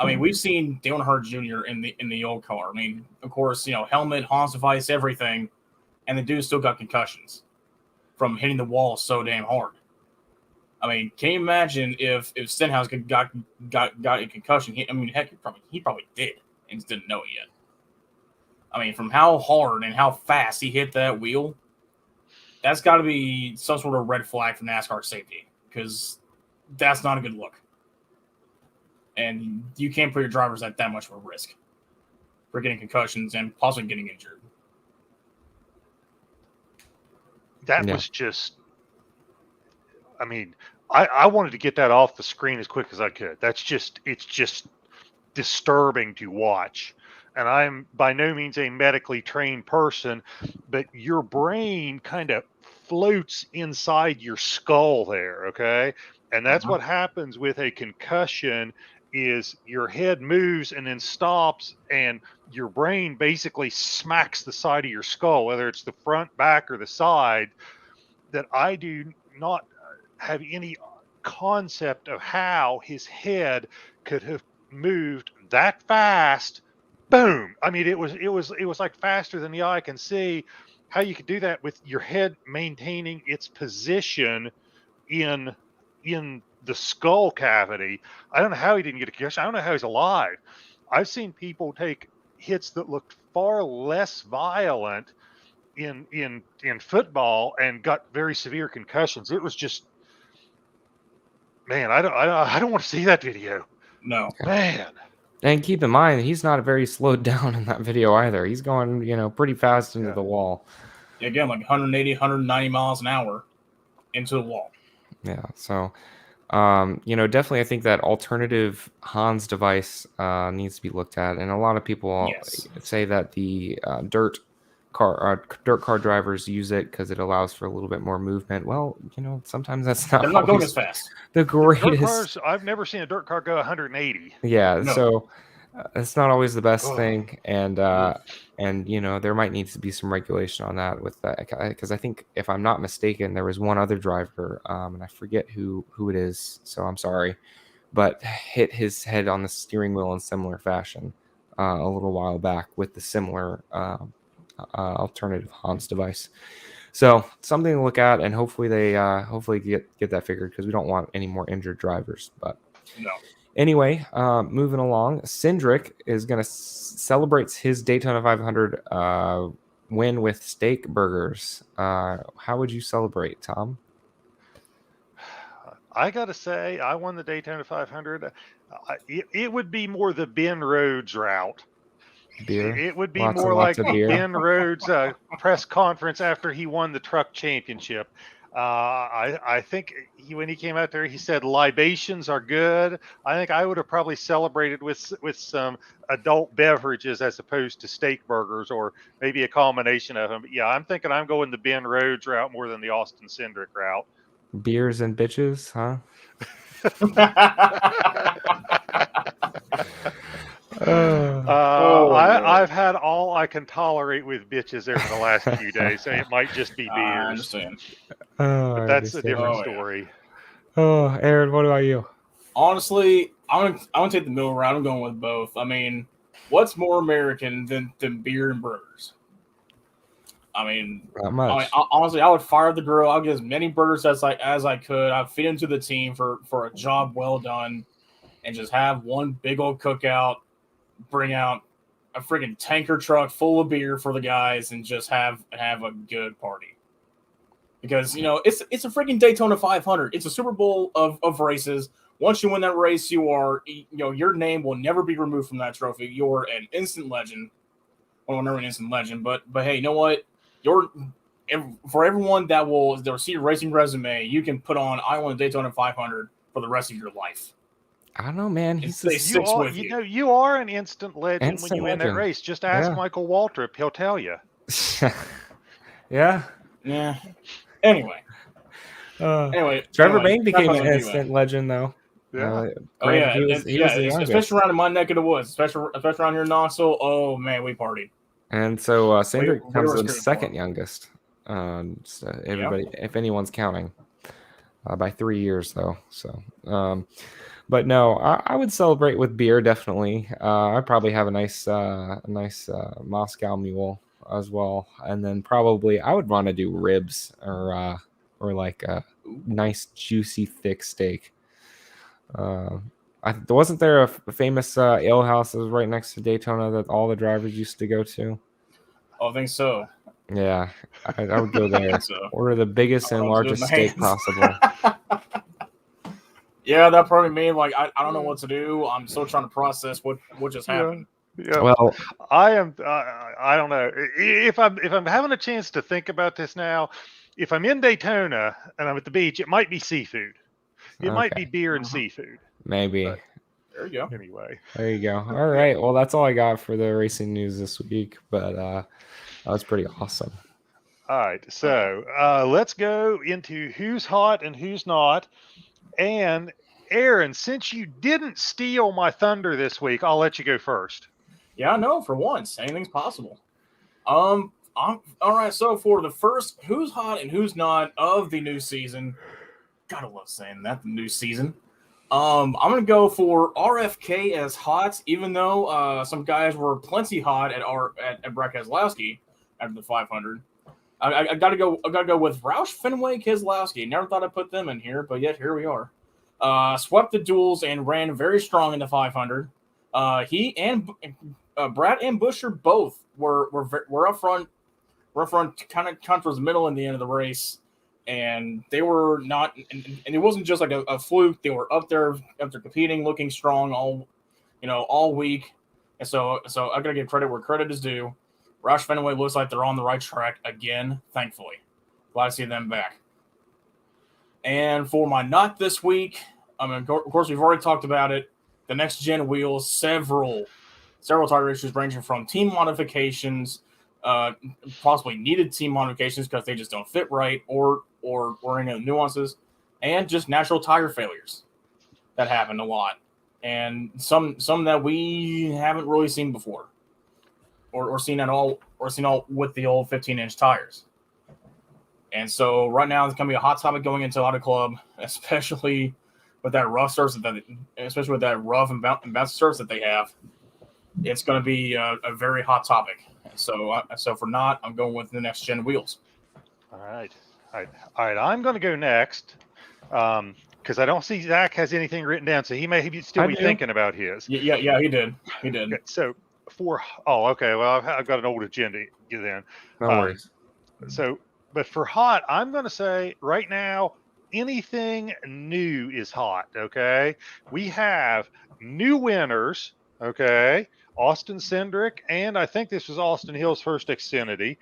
I mean, we've seen Dale Earnhardt Jr. in the old car. I mean, of course, helmet, Hans device, everything, and the dude still got concussions from hitting the wall so damn hard. I mean, can you imagine if Stenhouse got a concussion? Heck, he probably did and just didn't know it yet. I mean, from how hard and how fast he hit that wheel, that's got to be some sort of red flag for NASCAR safety, because that's not a good look. And you can't put your drivers at that much of a risk for getting concussions and possibly getting injured. That was just, I mean, I wanted to get that off the screen as quick as I could. It's just disturbing to watch. And I'm by no means a medically trained person, but your brain kind of floats inside your skull there, okay? And that's what happens with a concussion is your head moves and then stops, and your brain basically smacks the side of your skull, whether it's the front, back, or the side. That I do not have any concept of how his head could have moved that fast. Boom! I mean, it was like faster than the eye can see. How you could do that with your head maintaining its position in the skull cavity. I don't know how he didn't get a concussion. I don't know how he's alive. I've seen people take hits that looked far less violent in football and got very severe concussions. It was just, man, I don't want to see that video. No, man. And keep in mind, he's not very slowed down in that video either. He's going, pretty fast into the wall. Yeah, again, like 180, 190 miles an hour into the wall. Yeah, so, definitely I think that alternative Hans device needs to be looked at. And a lot of people say that the dirt car drivers use it because it allows for a little bit more movement. Well, sometimes that's not. They're not going as fast. The greatest. Dirt cars, I've never seen a dirt car go 180. Yeah, No. So it's not always the best thing, and there might need to be some regulation on that with that, because I think, if I'm not mistaken, there was one other driver, and I forget who it is, so I'm sorry, but hit his head on the steering wheel in similar fashion. a little while back with the similar alternative Hans device. So something to look at, and hopefully they hopefully get that figured, because we don't want any more injured drivers. But No. anyway, moving along, Cindric is going to celebrate his Daytona 500 win with steak burgers. How would you celebrate, Tom? I got to say, I won the Daytona 500. It would be more the Ben Rhodes route. Beer. It would be Lots and more lots like of beer. Ben Rhodes' press conference after he won the truck championship. I think when he came out there, he said libations are good. I think I would have probably celebrated with some adult beverages as opposed to steak burgers, or maybe a combination of them. But yeah, I'm thinking I'm going the Ben Rhodes route more than the Austin Cindric route. Beers and bitches, huh? I've had all I can tolerate with bitches over the last few days, so it might just be I beers. understand. But that's a understand. different Oh, yeah. story. Oh, Aaron, what about you? Honestly, I'm gonna take the middle route. I'm going with both. I mean, what's more American than beer and burgers? I mean, Not much. honestly, I would fire the grill. I'll get as many burgers as I could. I'd feed them to the team for a job well done, and just have one big old cookout. Bring out a freaking tanker truck full of beer for the guys, and just have a good party. Because it's a freaking Daytona 500. It's a Super Bowl of races. Once you win that race, your name will never be removed from that trophy. You're an instant legend. Well, never an instant legend, but hey, you know what? For everyone they'll see your racing resume, you can put on I won a Daytona 500 for the rest of your life. I don't know, man. You are an instant legend when you win that race. Just ask Michael Waltrip; he'll tell you. Yeah. Anyway, Trevor Bayne became an instant legend, though. Yeah. He was the youngest. Especially around in my neck of the woods, especially around here in Knoxville. Oh man, we partied. And so Cindric comes in second youngest. So everybody, if anyone's counting, by 3 years though. So, but no, I would celebrate with beer definitely. I'd probably have a nice Moscow Mule as well, and then probably I would want to do ribs or like a nice juicy thick steak. Wasn't there a famous ale house that was right next to Daytona that all the drivers used to go to? Oh, I think so. Yeah, I would go there. Order the biggest and largest steak possible. Yeah, that probably mean like I don't know what to do. I'm still trying to process what just happened. Yeah. Well, I am. I don't know if I'm having a chance to think about this now. If I'm in Daytona and I'm at the beach, it might be seafood. It might be beer and seafood. Maybe. But there you go. Anyway. There you go. All right. Well, that's all I got for the racing news this week, but that was pretty awesome. All right. So let's go into who's hot and who's not. And Aaron, since you didn't steal my thunder this week, I'll let you go first. Yeah, no, for once, anything's possible. All right. So for the first, who's hot and who's not of the new season, gotta love saying that, the new season. I'm gonna go for RFK as hot, even though some guys were plenty hot at Brad Keselowski after the 500. I gotta go with Roush, Fenway, Keselowski. Never thought I'd put them in here, but yet here we are. Swept the duels and ran very strong in the 500. He and Brad and Busher both were up front. Were up front, kind of towards the middle and the end of the race, and they were not. And it wasn't just like a fluke. They were up there competing, looking strong all week. And so I gotta give credit where credit is due. Roush, Fenway looks like they're on the right track again. Thankfully, glad to see them back. And for my not this week, I mean, of course, we've already talked about it. The next gen wheels, several tire issues ranging from team modifications, possibly needed team modifications because they just don't fit right, or any nuances, and just natural tire failures that happen a lot, and some that we haven't really seen before, or seen at all, or seen all with the old 15-inch tires. And so right now it's going to be a hot topic going into Auto Club, especially with that rough surface, especially with that rough and bouncy surface that they have. it's going to be a very hot topic. So for not, I'm going with the next gen wheels. All right. I'm going to go next because I don't see Zach has anything written down, so he may still be thinking about his. Yeah, he did. Okay, so okay. Well, I've got an old agenda then. No worries. But for hot, I'm going to say right now, anything new is hot. Okay, we have new winners. Okay, Austin Cindric, and I think this was Austin Hill's first Xfinity.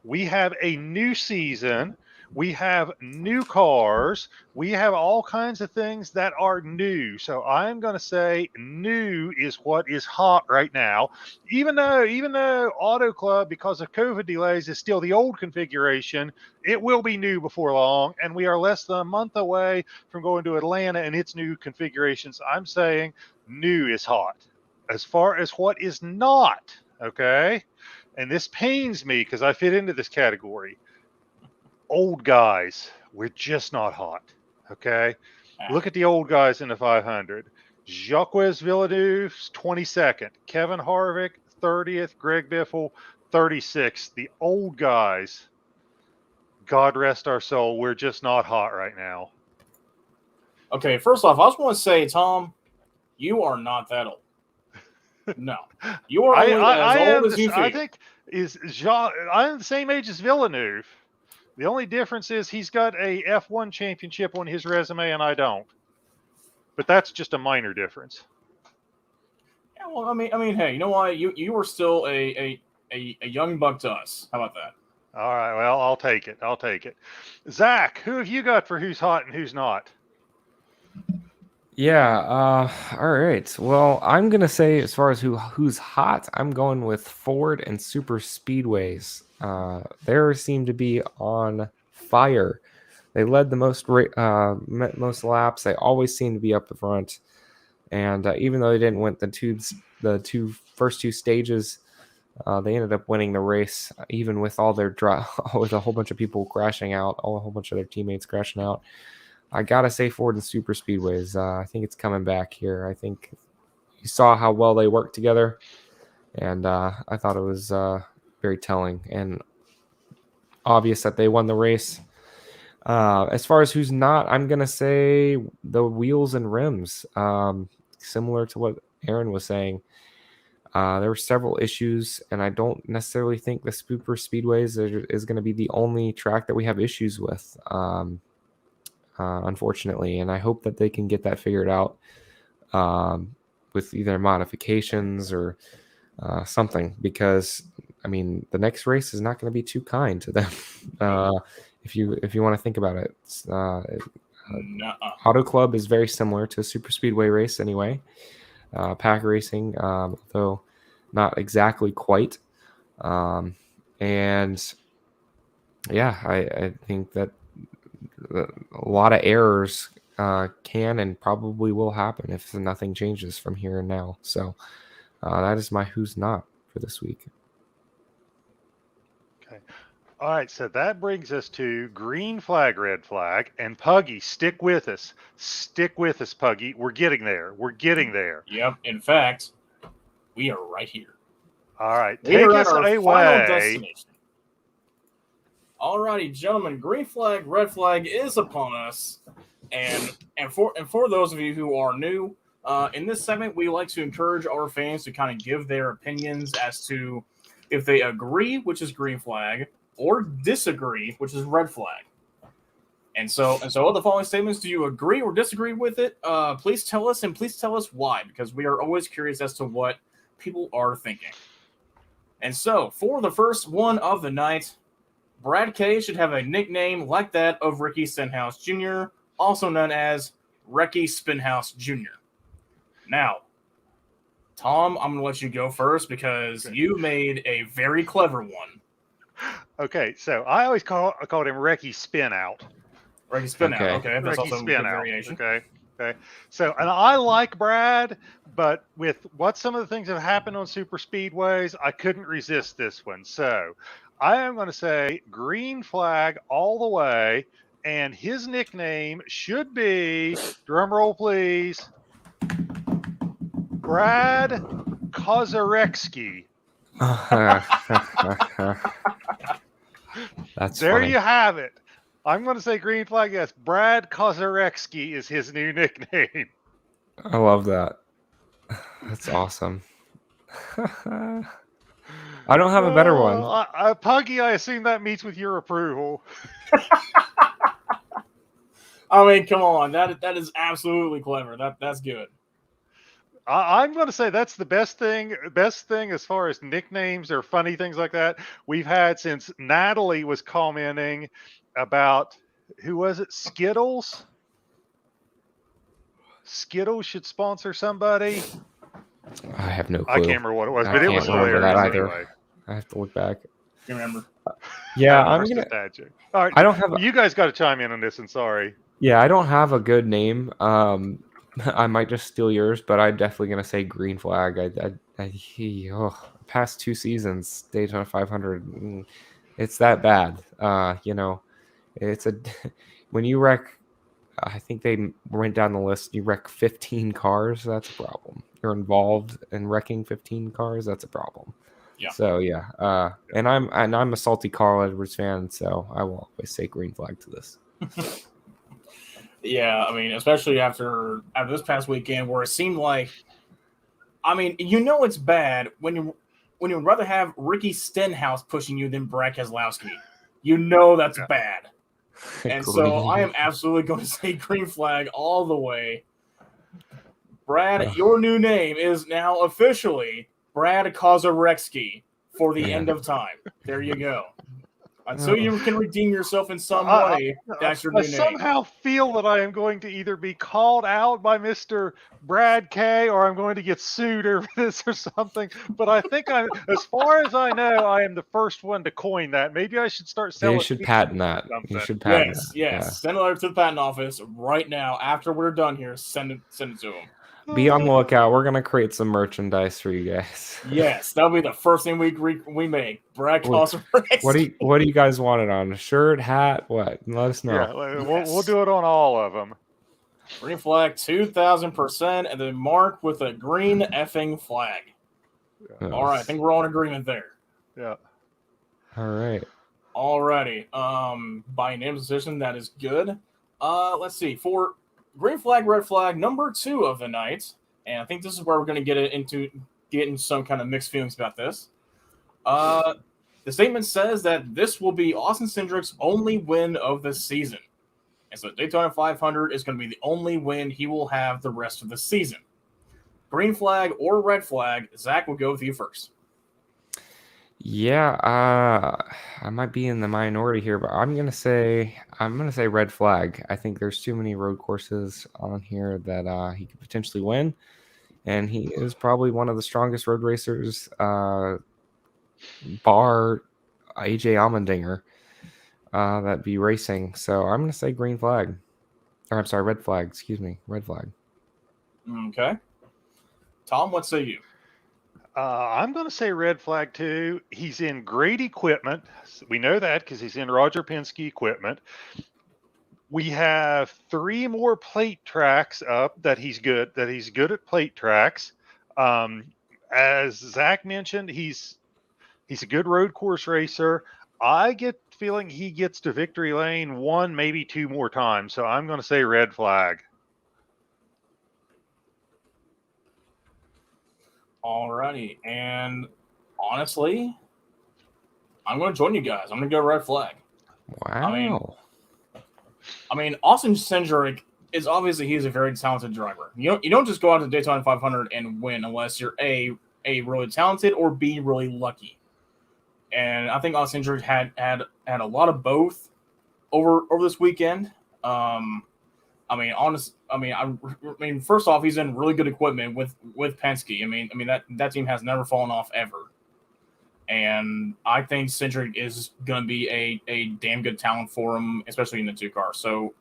We have a new season. We have new cars. We have all kinds of things that are new. So I'm going to say new is what is hot right now. Even though Auto Club, because of COVID delays, is still the old configuration, it will be new before long. And we are less than a month away from going to Atlanta and its new configurations. I'm saying new is hot. As far as what is not, okay, and this pains me because I fit into this category. Old guys, we're just not hot. Okay, look at the old guys in the 500. Jacques Villeneuve, 22nd. Kevin Harvick, 30th. Greg Biffle, 36th. The old guys, God rest our soul, we're just not hot right now. Okay, first off, I just want to say, Tom, you are not that old. No, you are only as old as you feel. I think I'm the same age as Villeneuve. The only difference is he's got a F1 championship on his resume and I don't. But that's just a minor difference. Yeah, well, I mean, hey, you know what? You were still a young buck to us. How about that? All right, well, I'll take it. Zach, who have you got for who's hot and who's not? Yeah, all right. Well, I'm going to say as far as who's hot, I'm going with Ford and super speedways. They seem to be on fire. They led the most laps. They always seem to be up the front. And even though they didn't win the first two stages, they ended up winning the race, even with all their with a whole bunch of people crashing out, a whole bunch of their teammates crashing out. I gotta say Ford and super speedways. I think it's coming back here. I think you saw how well they worked together, and I thought it was very telling and obvious that they won the race. As far as who's not, I'm gonna say the wheels and rims. Similar to what Aaron was saying, there were several issues, and I don't necessarily think the super speedways is going to be the only track that we have issues with. Unfortunately, and I hope that they can get that figured out with either modifications or something, because I mean the next race is not going to be too kind to them. If you want to think about it, Auto Club is very similar to a super speedway race anyway. Pack racing, though not exactly quite. And yeah, I think that a lot of errors can and probably will happen if nothing changes from here and now. So that is my who's not for this week. Okay. All right, so that brings us to green flag, red flag, and Puggy, stick with us. Stick with us, Puggy. We're getting there. Yep. In fact, we are right here. All right, take us away. Alrighty, gentlemen, green flag, red flag is upon us, and for those of you who are new, in this segment, we like to encourage our fans to kind of give their opinions as to if they agree, which is green flag, or disagree, which is red flag. And so of the following statements, do you agree or disagree with it? Please tell us, and please tell us why, because we are always curious as to what people are thinking. And so, for the first one of the night, Brad K should have a nickname like that of Ricky Stenhouse Jr., also known as Recky Spinhouse Jr. Now, Tom, I'm going to let you go first because you made a very clever one. Okay, so I always called him Recky Spin Out. Recky Spin Out, okay. That's also a good variation. Okay. So, and I like Brad, but with some of the things that have happened on super speedways, I couldn't resist this one. So I am going to say green flag all the way, and his nickname should be, drum roll please, Brad Kozarecki. That's There funny. you have it. I'm going to say green flag. Yes, Brad Kozarecki is his new nickname. I love that. That's awesome. I don't have a better one. Puggy, I assume that meets with your approval. I mean, come on, that is absolutely clever. That's good. I'm going to say that's the best thing as far as nicknames or funny things like that we've had since Natalie was commenting about, who was it? Skittles? Skittles should sponsor somebody. I have no clue. I can't remember what it was, I but it can't was remember that hilarious either. anyway. I have to look back. You remember? Yeah, That I'm was gonna. just that joke. All right, I don't have. you guys got to chime in on this, and sorry. Yeah, I don't have a good name. I might just steal yours, but I'm definitely gonna say green flag. Past 2 seasons, Daytona 500, it's that bad. It's a when you wreck. I think they went down the list. You wreck 15 cars, that's a problem. You're involved in wrecking 15 cars, that's a problem. Yeah. So yeah, and I'm a salty Carl Edwards fan, so I will always say green flag to this. Yeah, I mean, especially after this past weekend, where it seemed like, I mean, it's bad when you would rather have Ricky Stenhouse pushing you than Brad Keselowski. That's bad. And so I am absolutely going to say green flag all the way. Brad, your new name is now officially Brad Kozarecki for the end of time. There you go. Until you can redeem yourself in some way, that's your new I name. somehow feel that I am going to either be called out by Mr. Brad K, or I'm going to get sued over this or something. But I think as far as I know, I am the first one to coin that. Maybe I should start selling. You should patent that. You should patent that. Yes. Yeah. Send a letter to the patent office right now. After we're done here, send it to them. Be on the lookout. We're gonna create some merchandise for you guys. Yes, that'll be the first thing we make. Brad Kozarecki. What do you guys want it on? A shirt, hat, what? Let us know. Yeah, we'll do it on all of them. Green flag 2,000%, and then mark with a green effing flag. Yeah. All right, I think we're all in agreement there. Yeah. All right. Alrighty. By unanimous decision, that is good. Let's see. For green flag, red flag, number 2 of the night, and I think this is where we're going to get into some kind of mixed feelings about this. The statement says that this will be Austin Cindric's only win of the season. And so Daytona 500 is going to be the only win he will have the rest of the season. Green flag or red flag, Zach will go with you first. Yeah, I might be in the minority here, but I'm gonna say red flag. I think there's too many road courses on here that he could potentially win, and he is probably one of the strongest road racers, bar AJ Allmendinger, that be racing. So I'm gonna say green flag, or I'm sorry, red flag. Excuse me, red flag. Okay, Tom, what say you? I'm going to say red flag too. He's in great equipment. We know that because he's in Roger Penske equipment. We have 3 more plate tracks up that he's good at plate tracks. As Zach mentioned, he's a good road course racer. I get feeling he gets to victory lane 1, maybe 2 more times. So I'm going to say red flag. Alrighty, and honestly, I'm going to join you guys. I'm going to go red flag. Wow. I mean, Austin Cindric is obviously he's a very talented driver. You don't just go out to Daytona 500 and win unless you're a really talented or B really lucky. And I think Austin Cindric had a lot of both over this weekend. I mean, first off, he's in really good equipment with Penske. I mean that team has never fallen off ever. And I think Cindric is going to be a damn good talent for him, especially in the 2 car. So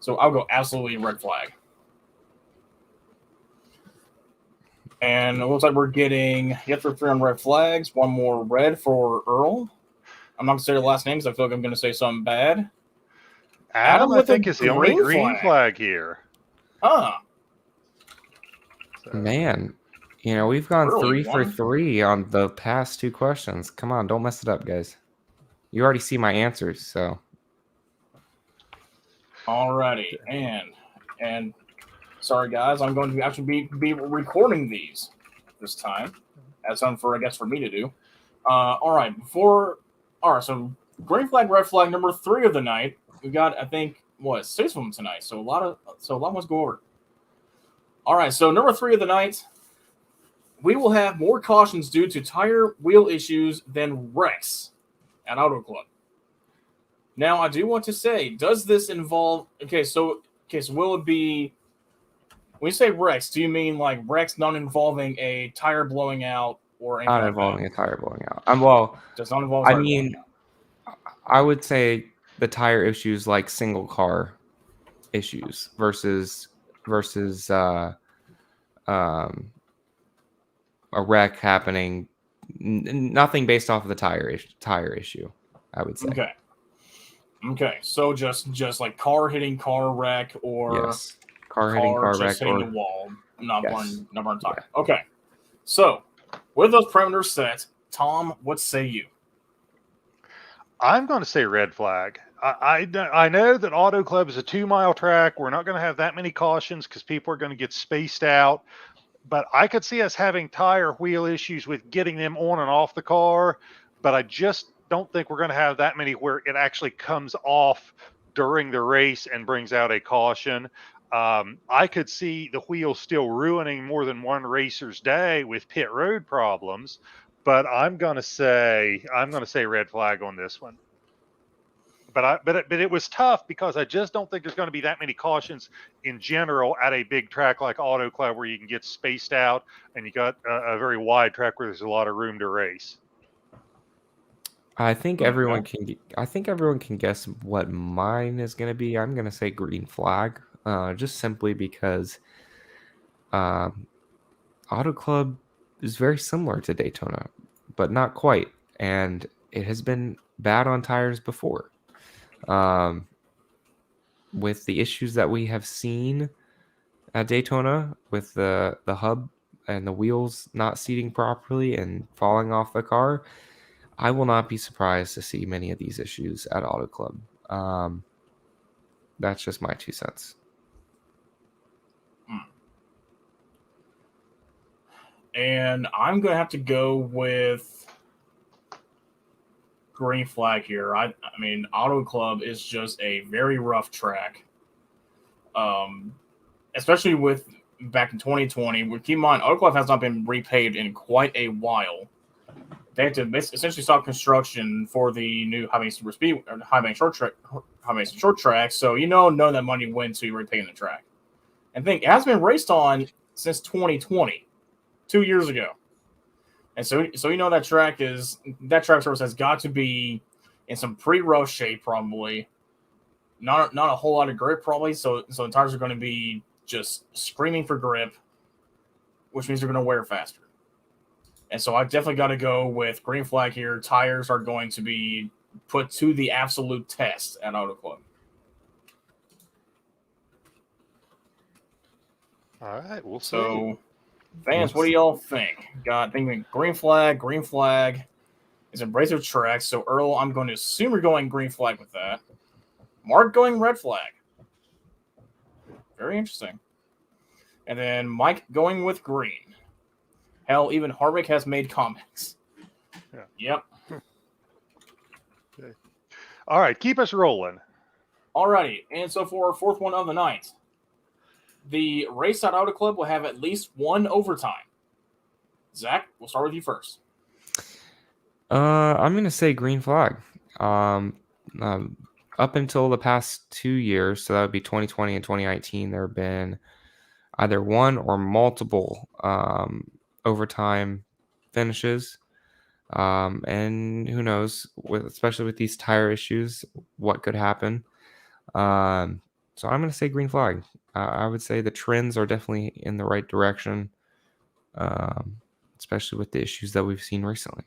I'll go absolutely red flag. And it looks like we're getting yet for 3 on red flags. 1 more red for Earl. I'm not going to say your last name because I feel like I'm going to say something bad. Adam I think, is the only green flag here. Huh. Man, You know, we've gone Really? 3 for 3 on the past 2 questions. Come on, don't mess it up, guys. You already see my answers, so. Alrighty, and sorry guys, I'm going to actually be recording these this time. That's something for, I guess, for me to do. All right, so green flag, red flag, number 3 of the night. We got, I think, 6 of them tonight. So a lot must go over. All right, so number 3 of the night, we will have more cautions due to tire wheel issues than wrecks at Auto Club. Now, I do want to say, does this involve? So will it be? When you say wrecks, do you mean like wrecks not involving a tire blowing out or anything? Not involving a tire blowing out. Well, does not involve. I mean, I would say the tire issues like single car issues versus a wreck happening. Nothing based off of the tire issue. I would say. Okay. So just like car hitting car wreck or yes. Car hitting car wreck hitting or the wall, not yes. one tire. Yeah. Okay. So with those parameters set, Tom, what say you? I'm going to say red flag. I know that Auto Club is a 2-mile track. We're not going to have that many cautions because people are going to get spaced out. But I could see us having tire wheel issues with getting them on and off the car. But I just don't think we're going to have that many where it actually comes off during the race and brings out a caution. I could see the wheel still ruining more than one racer's day with pit road problems. But I'm going to say red flag on this one. But it was tough because I just don't think there's going to be that many cautions in general at a big track like Auto Club where you can get spaced out and you got a very wide track where there's a lot of room to race. I think everyone can guess what mine is going to be. I'm going to say green flag, just simply because Auto Club is very similar to Daytona, but not quite, and it has been bad on tires before. With the issues that we have seen at Daytona with the hub and the wheels not seating properly and falling off the car, I will not be surprised to see many of these issues at Auto Club. That's just my 2 cents. And I'm going to have to go with green flag here. I mean, Auto Club is just a very rough track. Especially with back in 2020. Keep in mind, Auto Club has not been repaved in quite a while. They had to essentially stop construction for the new high bank super speed, high bank short track. So none of that money went to repaving the track. And think it has been raced on since 2020, 2 years ago. And so that track surface has got to be in some pretty rough shape, probably. Not a whole lot of grip, probably. So the tires are going to be just screaming for grip, which means they're going to wear faster. And so I definitely got to go with green flag here. Tires are going to be put to the absolute test at Auto Club. All right, we'll see. So, fans, what do y'all think? Thinking green flag is abrasive track. So, Earl, I'm going to assume you're going green flag with that. Mark going red flag. Very interesting. And then Mike going with green. Hell, even Harvick has made comments. Yeah. Yep. Okay. All right, keep us rolling. All righty. And so for our 4th one of the night, the race at Auto Club will have at least one overtime. Zach, we'll start with you first. I'm going to say green flag. Up until the past 2 years, so that would be 2020 and 2019, there have been either one or multiple overtime finishes. And who knows, especially with these tire issues, what could happen. So I'm going to say green flag. I would say the trends are definitely in the right direction, especially with the issues that we've seen recently.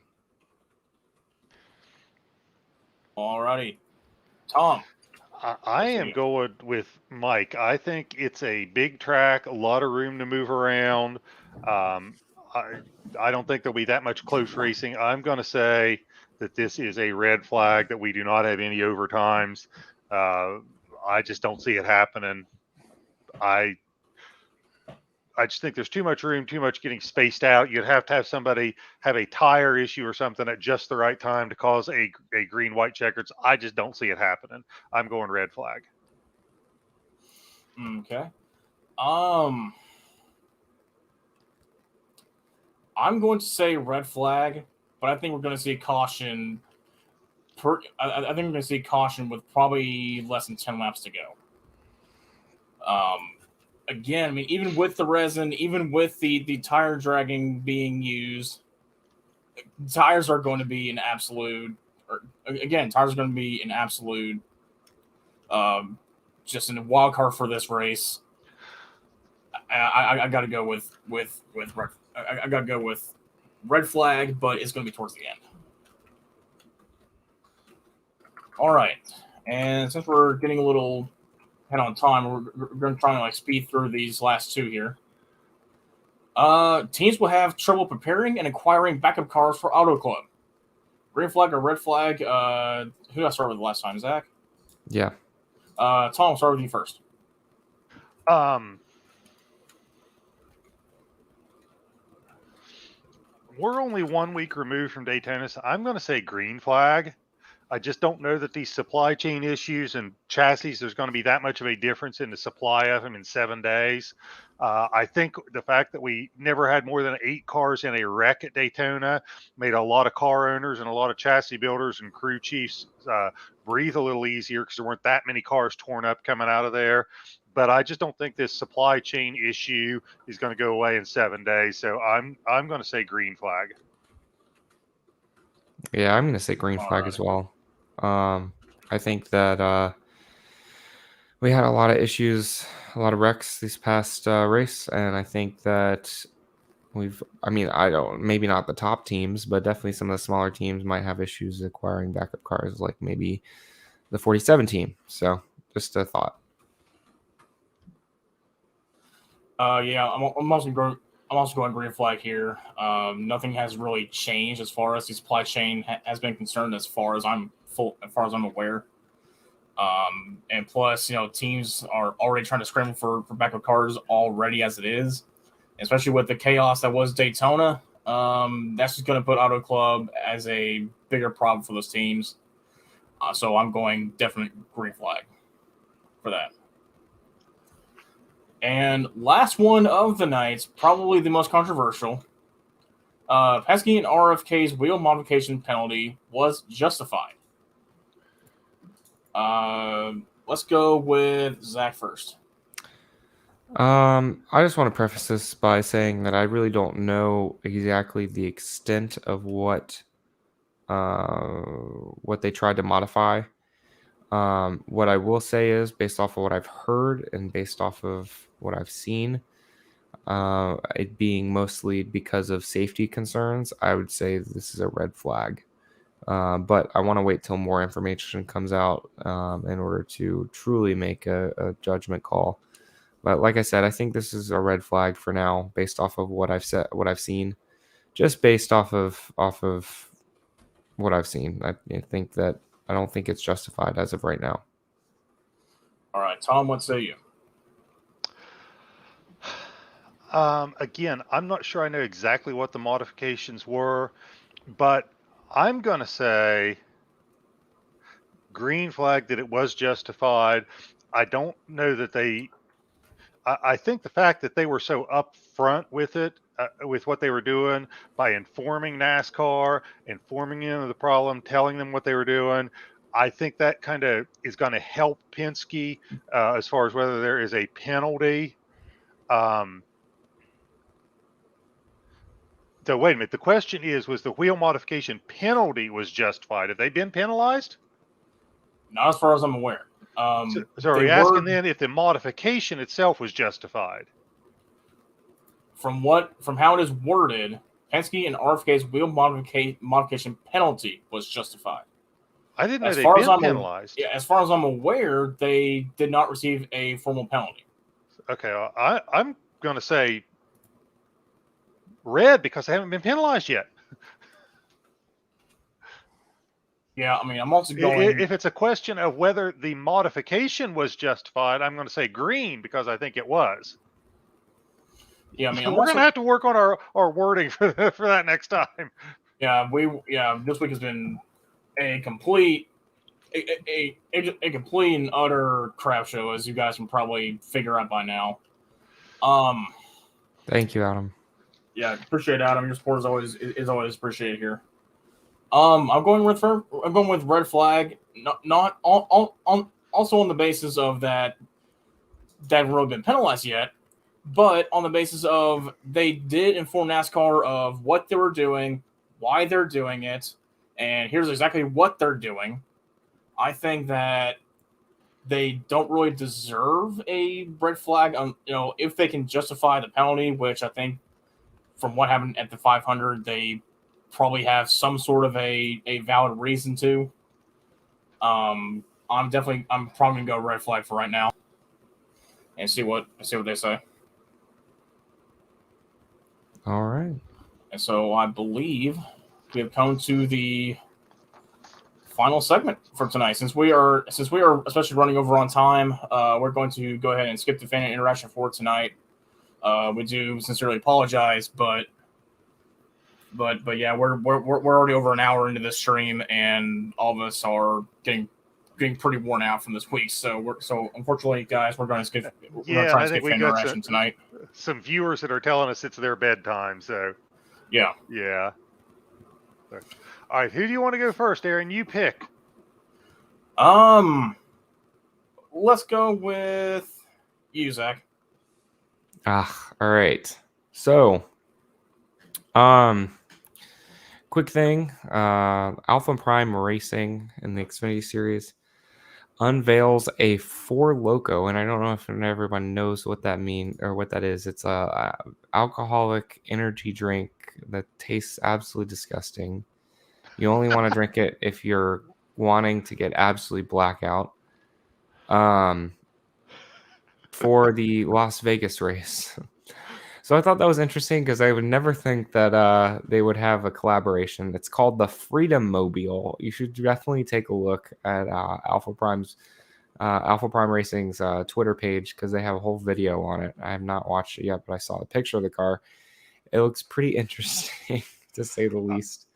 All righty. Tom. I am going with Mike. I think it's a big track, a lot of room to move around. I don't think there'll be that much close racing. I'm going to say that this is a red flag, that we do not have any overtimes. I just don't see it happening. I just think there's too much room, too much getting spaced out. You'd have to have somebody have a tire issue or something at just the right time to cause a green-white checkers. I just don't see it happening. I'm going red flag. Okay. I'm going to say red flag, but I think we're going to see caution. I think we're going to see caution with probably less than 10 laps to go. Again, I mean, even with the resin, even with the tire dragging being used, tires are going to be an absolute. Tires are going to be an absolute. Just in a wild card for this race. I got to go with red. I got to go with red flag, but it's going to be towards the end. All right, and since we're getting a little ahead on time, we're going to try and speed through these last two here. Teams will have trouble preparing and acquiring backup cars for Auto Club. Green flag or red flag? Who did I start with last time? Zach? Yeah. Tom, I'll start with you first. We're only 1 week removed from Daytona, so I'm going to say green flag. I just don't know that these supply chain issues and chassis, there's going to be that much of a difference in the supply of them in 7 days. I think the fact that we never had more than 8 cars in a wreck at Daytona made a lot of car owners and a lot of chassis builders and crew chiefs breathe a little easier because there weren't that many cars torn up coming out of there. But I just don't think this supply chain issue is going to go away in 7 days. So I'm going to say green flag. Yeah, I'm going to say green flag as well. I think that we had a lot of issues, a lot of wrecks this past race, and I think that maybe not the top teams, but definitely some of the smaller teams might have issues acquiring backup cars, like maybe the 47 team. So just a thought. I'm also going green flag here. Nothing has really changed as far as the supply chain has been concerned, as far as I'm aware. And plus, teams are already trying to scramble for backup cars already as it is, especially with the chaos that was Daytona. That's just going to put Auto Club as a bigger problem for those teams. So I'm going definite green flag for that. And last one of the night, probably the most controversial. Penske and RFK's wheel modification penalty was justified. Let's go with Zach first. I just want to preface this by saying that I really don't know exactly the extent of what they tried to modify. What I will say is, based off of what I've heard and based off of what I've seen, it being mostly because of safety concerns, I would say this is a red flag. But I want to wait till more information comes out in order to truly make a judgment call. But like I said, I think this is a red flag for now, based off of what I've seen, just based off of what I've seen. I don't think it's justified as of right now. All right, Tom, what say you? Again, I'm not sure I know exactly what the modifications were, but I'm going to say green flag that it was justified. I don't know that I think the fact that they were so upfront with it, with what they were doing, by informing NASCAR, informing them of the problem, telling them what they were doing, I think that kind of is going to help Penske as far as whether there is a penalty. So wait a minute. The question was the wheel modification penalty was justified? Have they been penalized? Not as far as I'm aware. So are you asking then if the modification itself was justified? From how it is worded, Penske and RFK's wheel modification penalty was justified. I didn't know they'd been penalized. As far as I'm aware, they did not receive a formal penalty. Okay, I'm going to say red because they haven't been penalized yet. Yeah, I mean, I'm also going. If it's a question of whether the modification was justified, I'm going to say green because I think it was. Yeah, I mean, We're going to have to work on our wording for that next time. Yeah, this week has been a complete complete and utter crap show, as you guys can probably figure out by now. Thank you, Adam. Yeah, appreciate it, Adam. Your support is always appreciated here. I'm going with red flag, not on also on the basis of that they haven't really been penalized yet, but on the basis of they did inform NASCAR of what they were doing, why they're doing it, and here's exactly what they're doing. I think that they don't really deserve a red flag. If they can justify the penalty, which I think from what happened at the 500, they probably have some sort of a valid reason to. I'm probably gonna go red flag for right now, and see what they say. All right. And so I believe we have come to the final segment for tonight. Since we are especially running over on time, we're going to go ahead and skip the fan interaction for tonight. We do sincerely apologize, but yeah, we're already over an hour into this stream, and all of us are getting pretty worn out from this week. So unfortunately, guys, we're going to skip. We're going to try and skip fan interaction tonight. Some viewers that are telling us it's their bedtime. So yeah. All right, who do you want to go first, Aaron? You pick. Let's go with you, Zach. All right. So, quick thing. Alpha Prime Racing in the Xfinity Series unveils a Four Loko, and I don't know if everyone knows what that means or what that is. It's a alcoholic energy drink that tastes absolutely disgusting. You only want to drink it if you're wanting to get absolutely blackout. For the Las Vegas race. So I thought that was interesting because I would never think that they would have a collaboration. It's called the Freedom Mobile. You should definitely take a look at Alpha Prime Racing's Twitter page because they have a whole video on it. I have not watched it yet, but I saw the picture of the car. It looks pretty interesting, to say the least.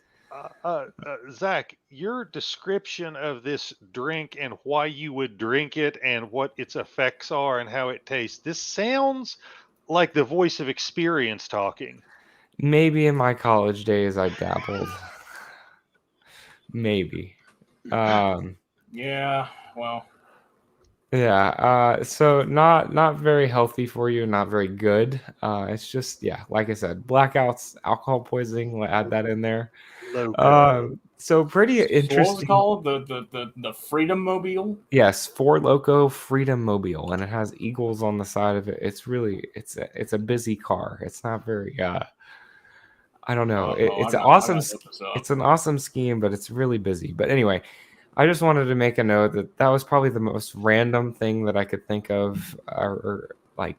Zach, your description of this drink and why you would drink it and what its effects are and how it tastes, this sounds like the voice of experience talking. Maybe in my college days I dabbled. Maybe. Yeah, well. Yeah, so not very healthy for you, not very good. It's just, like I said, blackouts, alcohol poisoning, we'll add that in there. So pretty interesting. What was it called? The Freedom Mobile? Yes, Four Loko Freedom Mobile, and it has eagles on the side of it. It's really it's a busy car. It's not very I don't know. It's an awesome scheme, but it's really busy. But anyway, I just wanted to make a note that was probably the most random thing that I could think of, or like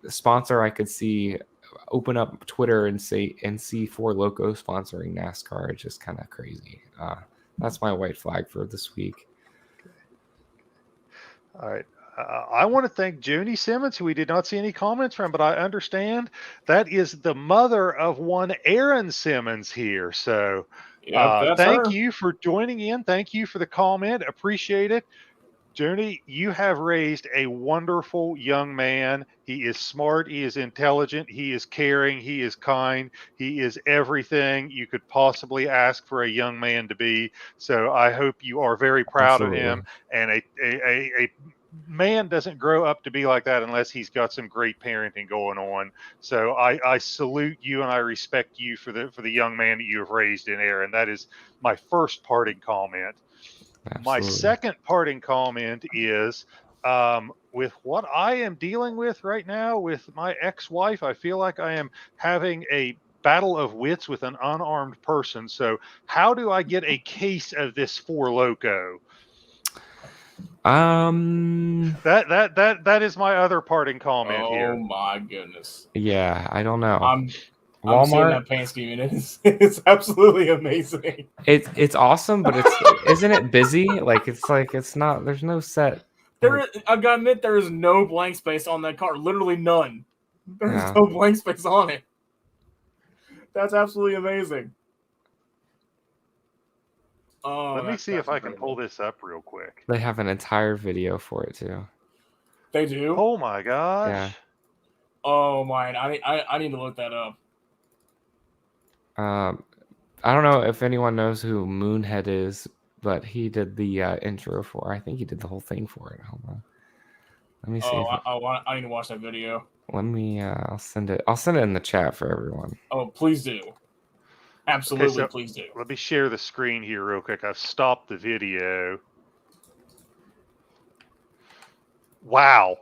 sponsor I could see open up Twitter and see Four Loko sponsoring NASCAR. It's just kind of crazy. That's my white flag for this week. All right. I want to thank Joni Simmons, who we did not see any comments from, but I understand that is the mother of one Aaron Simmons here. So thank you for joining in. Thank you for the comment. Appreciate it. Joni, you have raised a wonderful young man. He is smart. He is intelligent. He is caring. He is kind. He is everything you could possibly ask for a young man to be. So I hope you are very proud of him. And a man doesn't grow up to be like that unless he's got some great parenting going on. So I salute you and I respect you for the young man that you have raised in Aaron. That is my first parting comment. Absolutely. My second parting comment is with what I am dealing with right now with my ex-wife, I feel like I am having a battle of wits with an unarmed person. So how do I get a case of this Four Loko? That is my other parting comment here. Oh my goodness. Yeah, I don't know. I'm seeing Walmart. that paint scheme, and it's absolutely amazing. It's awesome, but isn't it busy? It's not. There's no set. I've got to admit, there is no blank space on that car. Literally none. There's Yeah. no blank space on it. That's absolutely amazing. Oh, Let me see that's if I can incredible. pull this up real quick. They have an entire video for it too. They do. Oh my gosh. Yeah. Oh my! I need to look that up. I don't know if anyone knows who Moonhead is, but he did the intro for. I think he did the whole thing for it. Hold on. Let me see. I need to watch that video. Let me. I'll send it. I'll send it in the chat for everyone. Oh, please do. Absolutely, Okay, so please do. let me share the screen here real quick. I've stopped the video. Wow.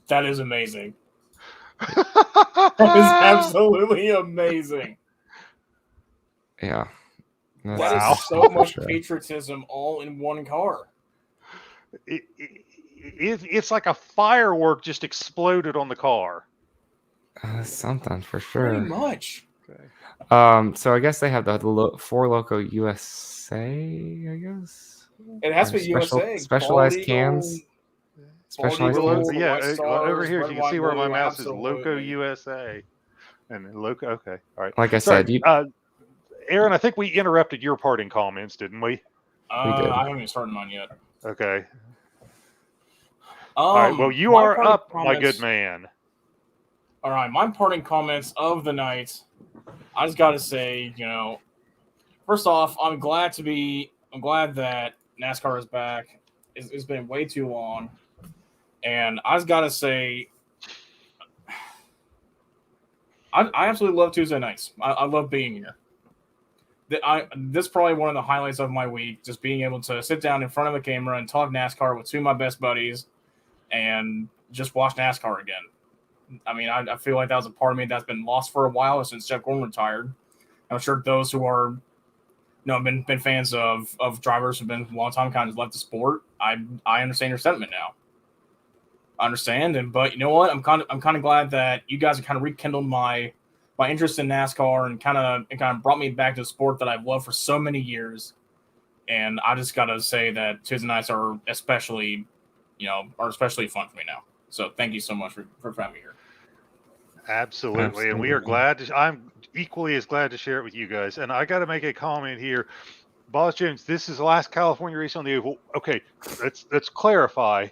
That is amazing. That is absolutely amazing. Yeah. That's That Wow. is so much patriotism all in one car. It's like a firework just exploded on the car. Something for Pretty sure. much. Okay. So I guess they have the Four Loco USA. I guess It has to be USA. Specialized Bald cans. Eagle, Specialized Bald Eagle, cans. Yeah, White Stars, over here Red, you can White, see where my Blue, mouse is. Loco absolutely. USA, and Loco. Okay, all right. Like I Sorry, said, Aaron. I think we interrupted your parting comments, didn't we? We did. I haven't even started mine yet. Okay. All right. Well, you my are parting up, my good comments- man. All right, my parting comments of the night. I just got to say, first off, I'm glad that NASCAR is back. It's been way too long, and I just got to say, I absolutely love Tuesday nights. I love being here. This is probably one of the highlights of my week, just being able to sit down in front of a camera and talk NASCAR with two of my best buddies and just watch NASCAR again. I mean, I feel like that was a part of me that's been lost for a while since Jeff Gordon retired. I'm sure those who are, been fans of drivers who've been a long time kind of left the sport. I understand your sentiment now. I understand, but you know what? I'm kind of glad that you guys have kind of rekindled my interest in NASCAR and kind of brought me back to the sport that I've loved for so many years. And I just gotta say that Tuesday nights are especially fun for me now. So thank you so much for having me here. Absolutely. And we are glad I'm equally as glad to share it with you guys. And I got to make a comment here. Boss Jones, this is the last California race on the oval. Okay, let's clarify.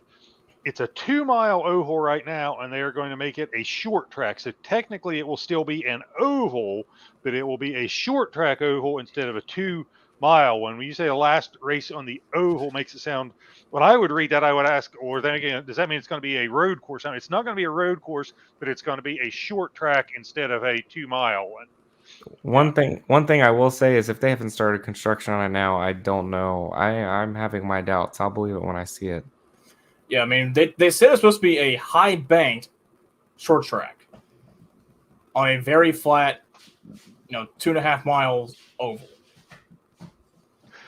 It's a 2-mile oval right now, and they are going to make it a short track. So technically it will still be an oval, but it will be a short track oval instead of a 2-mile one. When you say the last race on the oval makes it sound, when I would read that, I would ask, or then again, does that mean it's going to be a road course? I mean, it's not going to be a road course, but it's going to be a short track instead of a 2-mile one. One thing I will say is if they haven't started construction on it now, I don't know. I'm having my doubts. I'll believe it when I see it. Yeah, I mean, they said it's supposed to be a high banked short track on a very flat, 2.5 miles oval.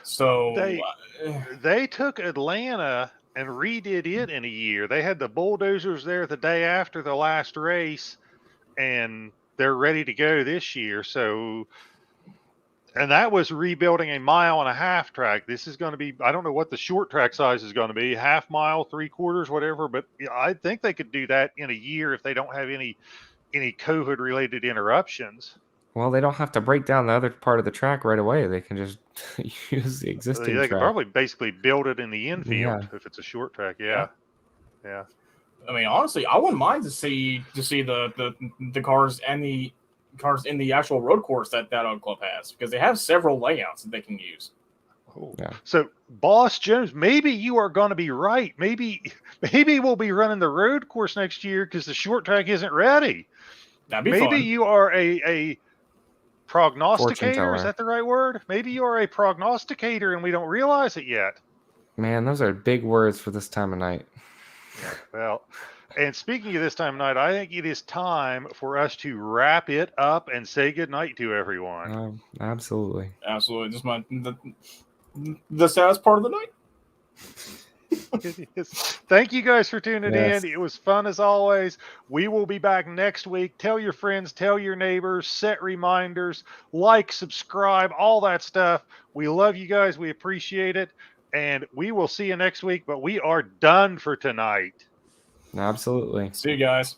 So they took Atlanta and redid it in a year. They had the bulldozers there the day after the last race, and they're ready to go this year. So, and that was rebuilding a 1.5-mile track. This is going to be, I don't know what the short track size is going to be, 1/2 mile, 3/4, whatever, but I think they could do that in a year if they don't have any COVID related interruptions. Well, they don't have to break down the other part of the track right away. They can just use the existing They track. could probably basically build it in the infield if it's a short track. Yeah. I mean, honestly, I wouldn't mind to see the cars and the cars in the actual road course that Auto Club has, because they have several layouts that they can use. Oh. Yeah. So, Boss Jones, maybe you are going to be right. Maybe we'll be running the road course next year because the short track isn't ready. That'd be Maybe fun. you are a prognosticator. Fortune Is that the right word? Maybe you are a prognosticator and we don't realize it yet. Man, those are big words for this time of night. Well, and speaking of this time of night, I think it is time for us to wrap it up and say goodnight to everyone. Absolutely. Absolutely. Just the saddest part of the night. It is. Thank you guys for tuning Yes. in. It was fun as always. We will be back next week. Tell your friends, tell your neighbors, set reminders, like, subscribe, all that stuff. We love you guys. We appreciate it. And we will see you next week, but we are done for tonight. Absolutely. See you guys.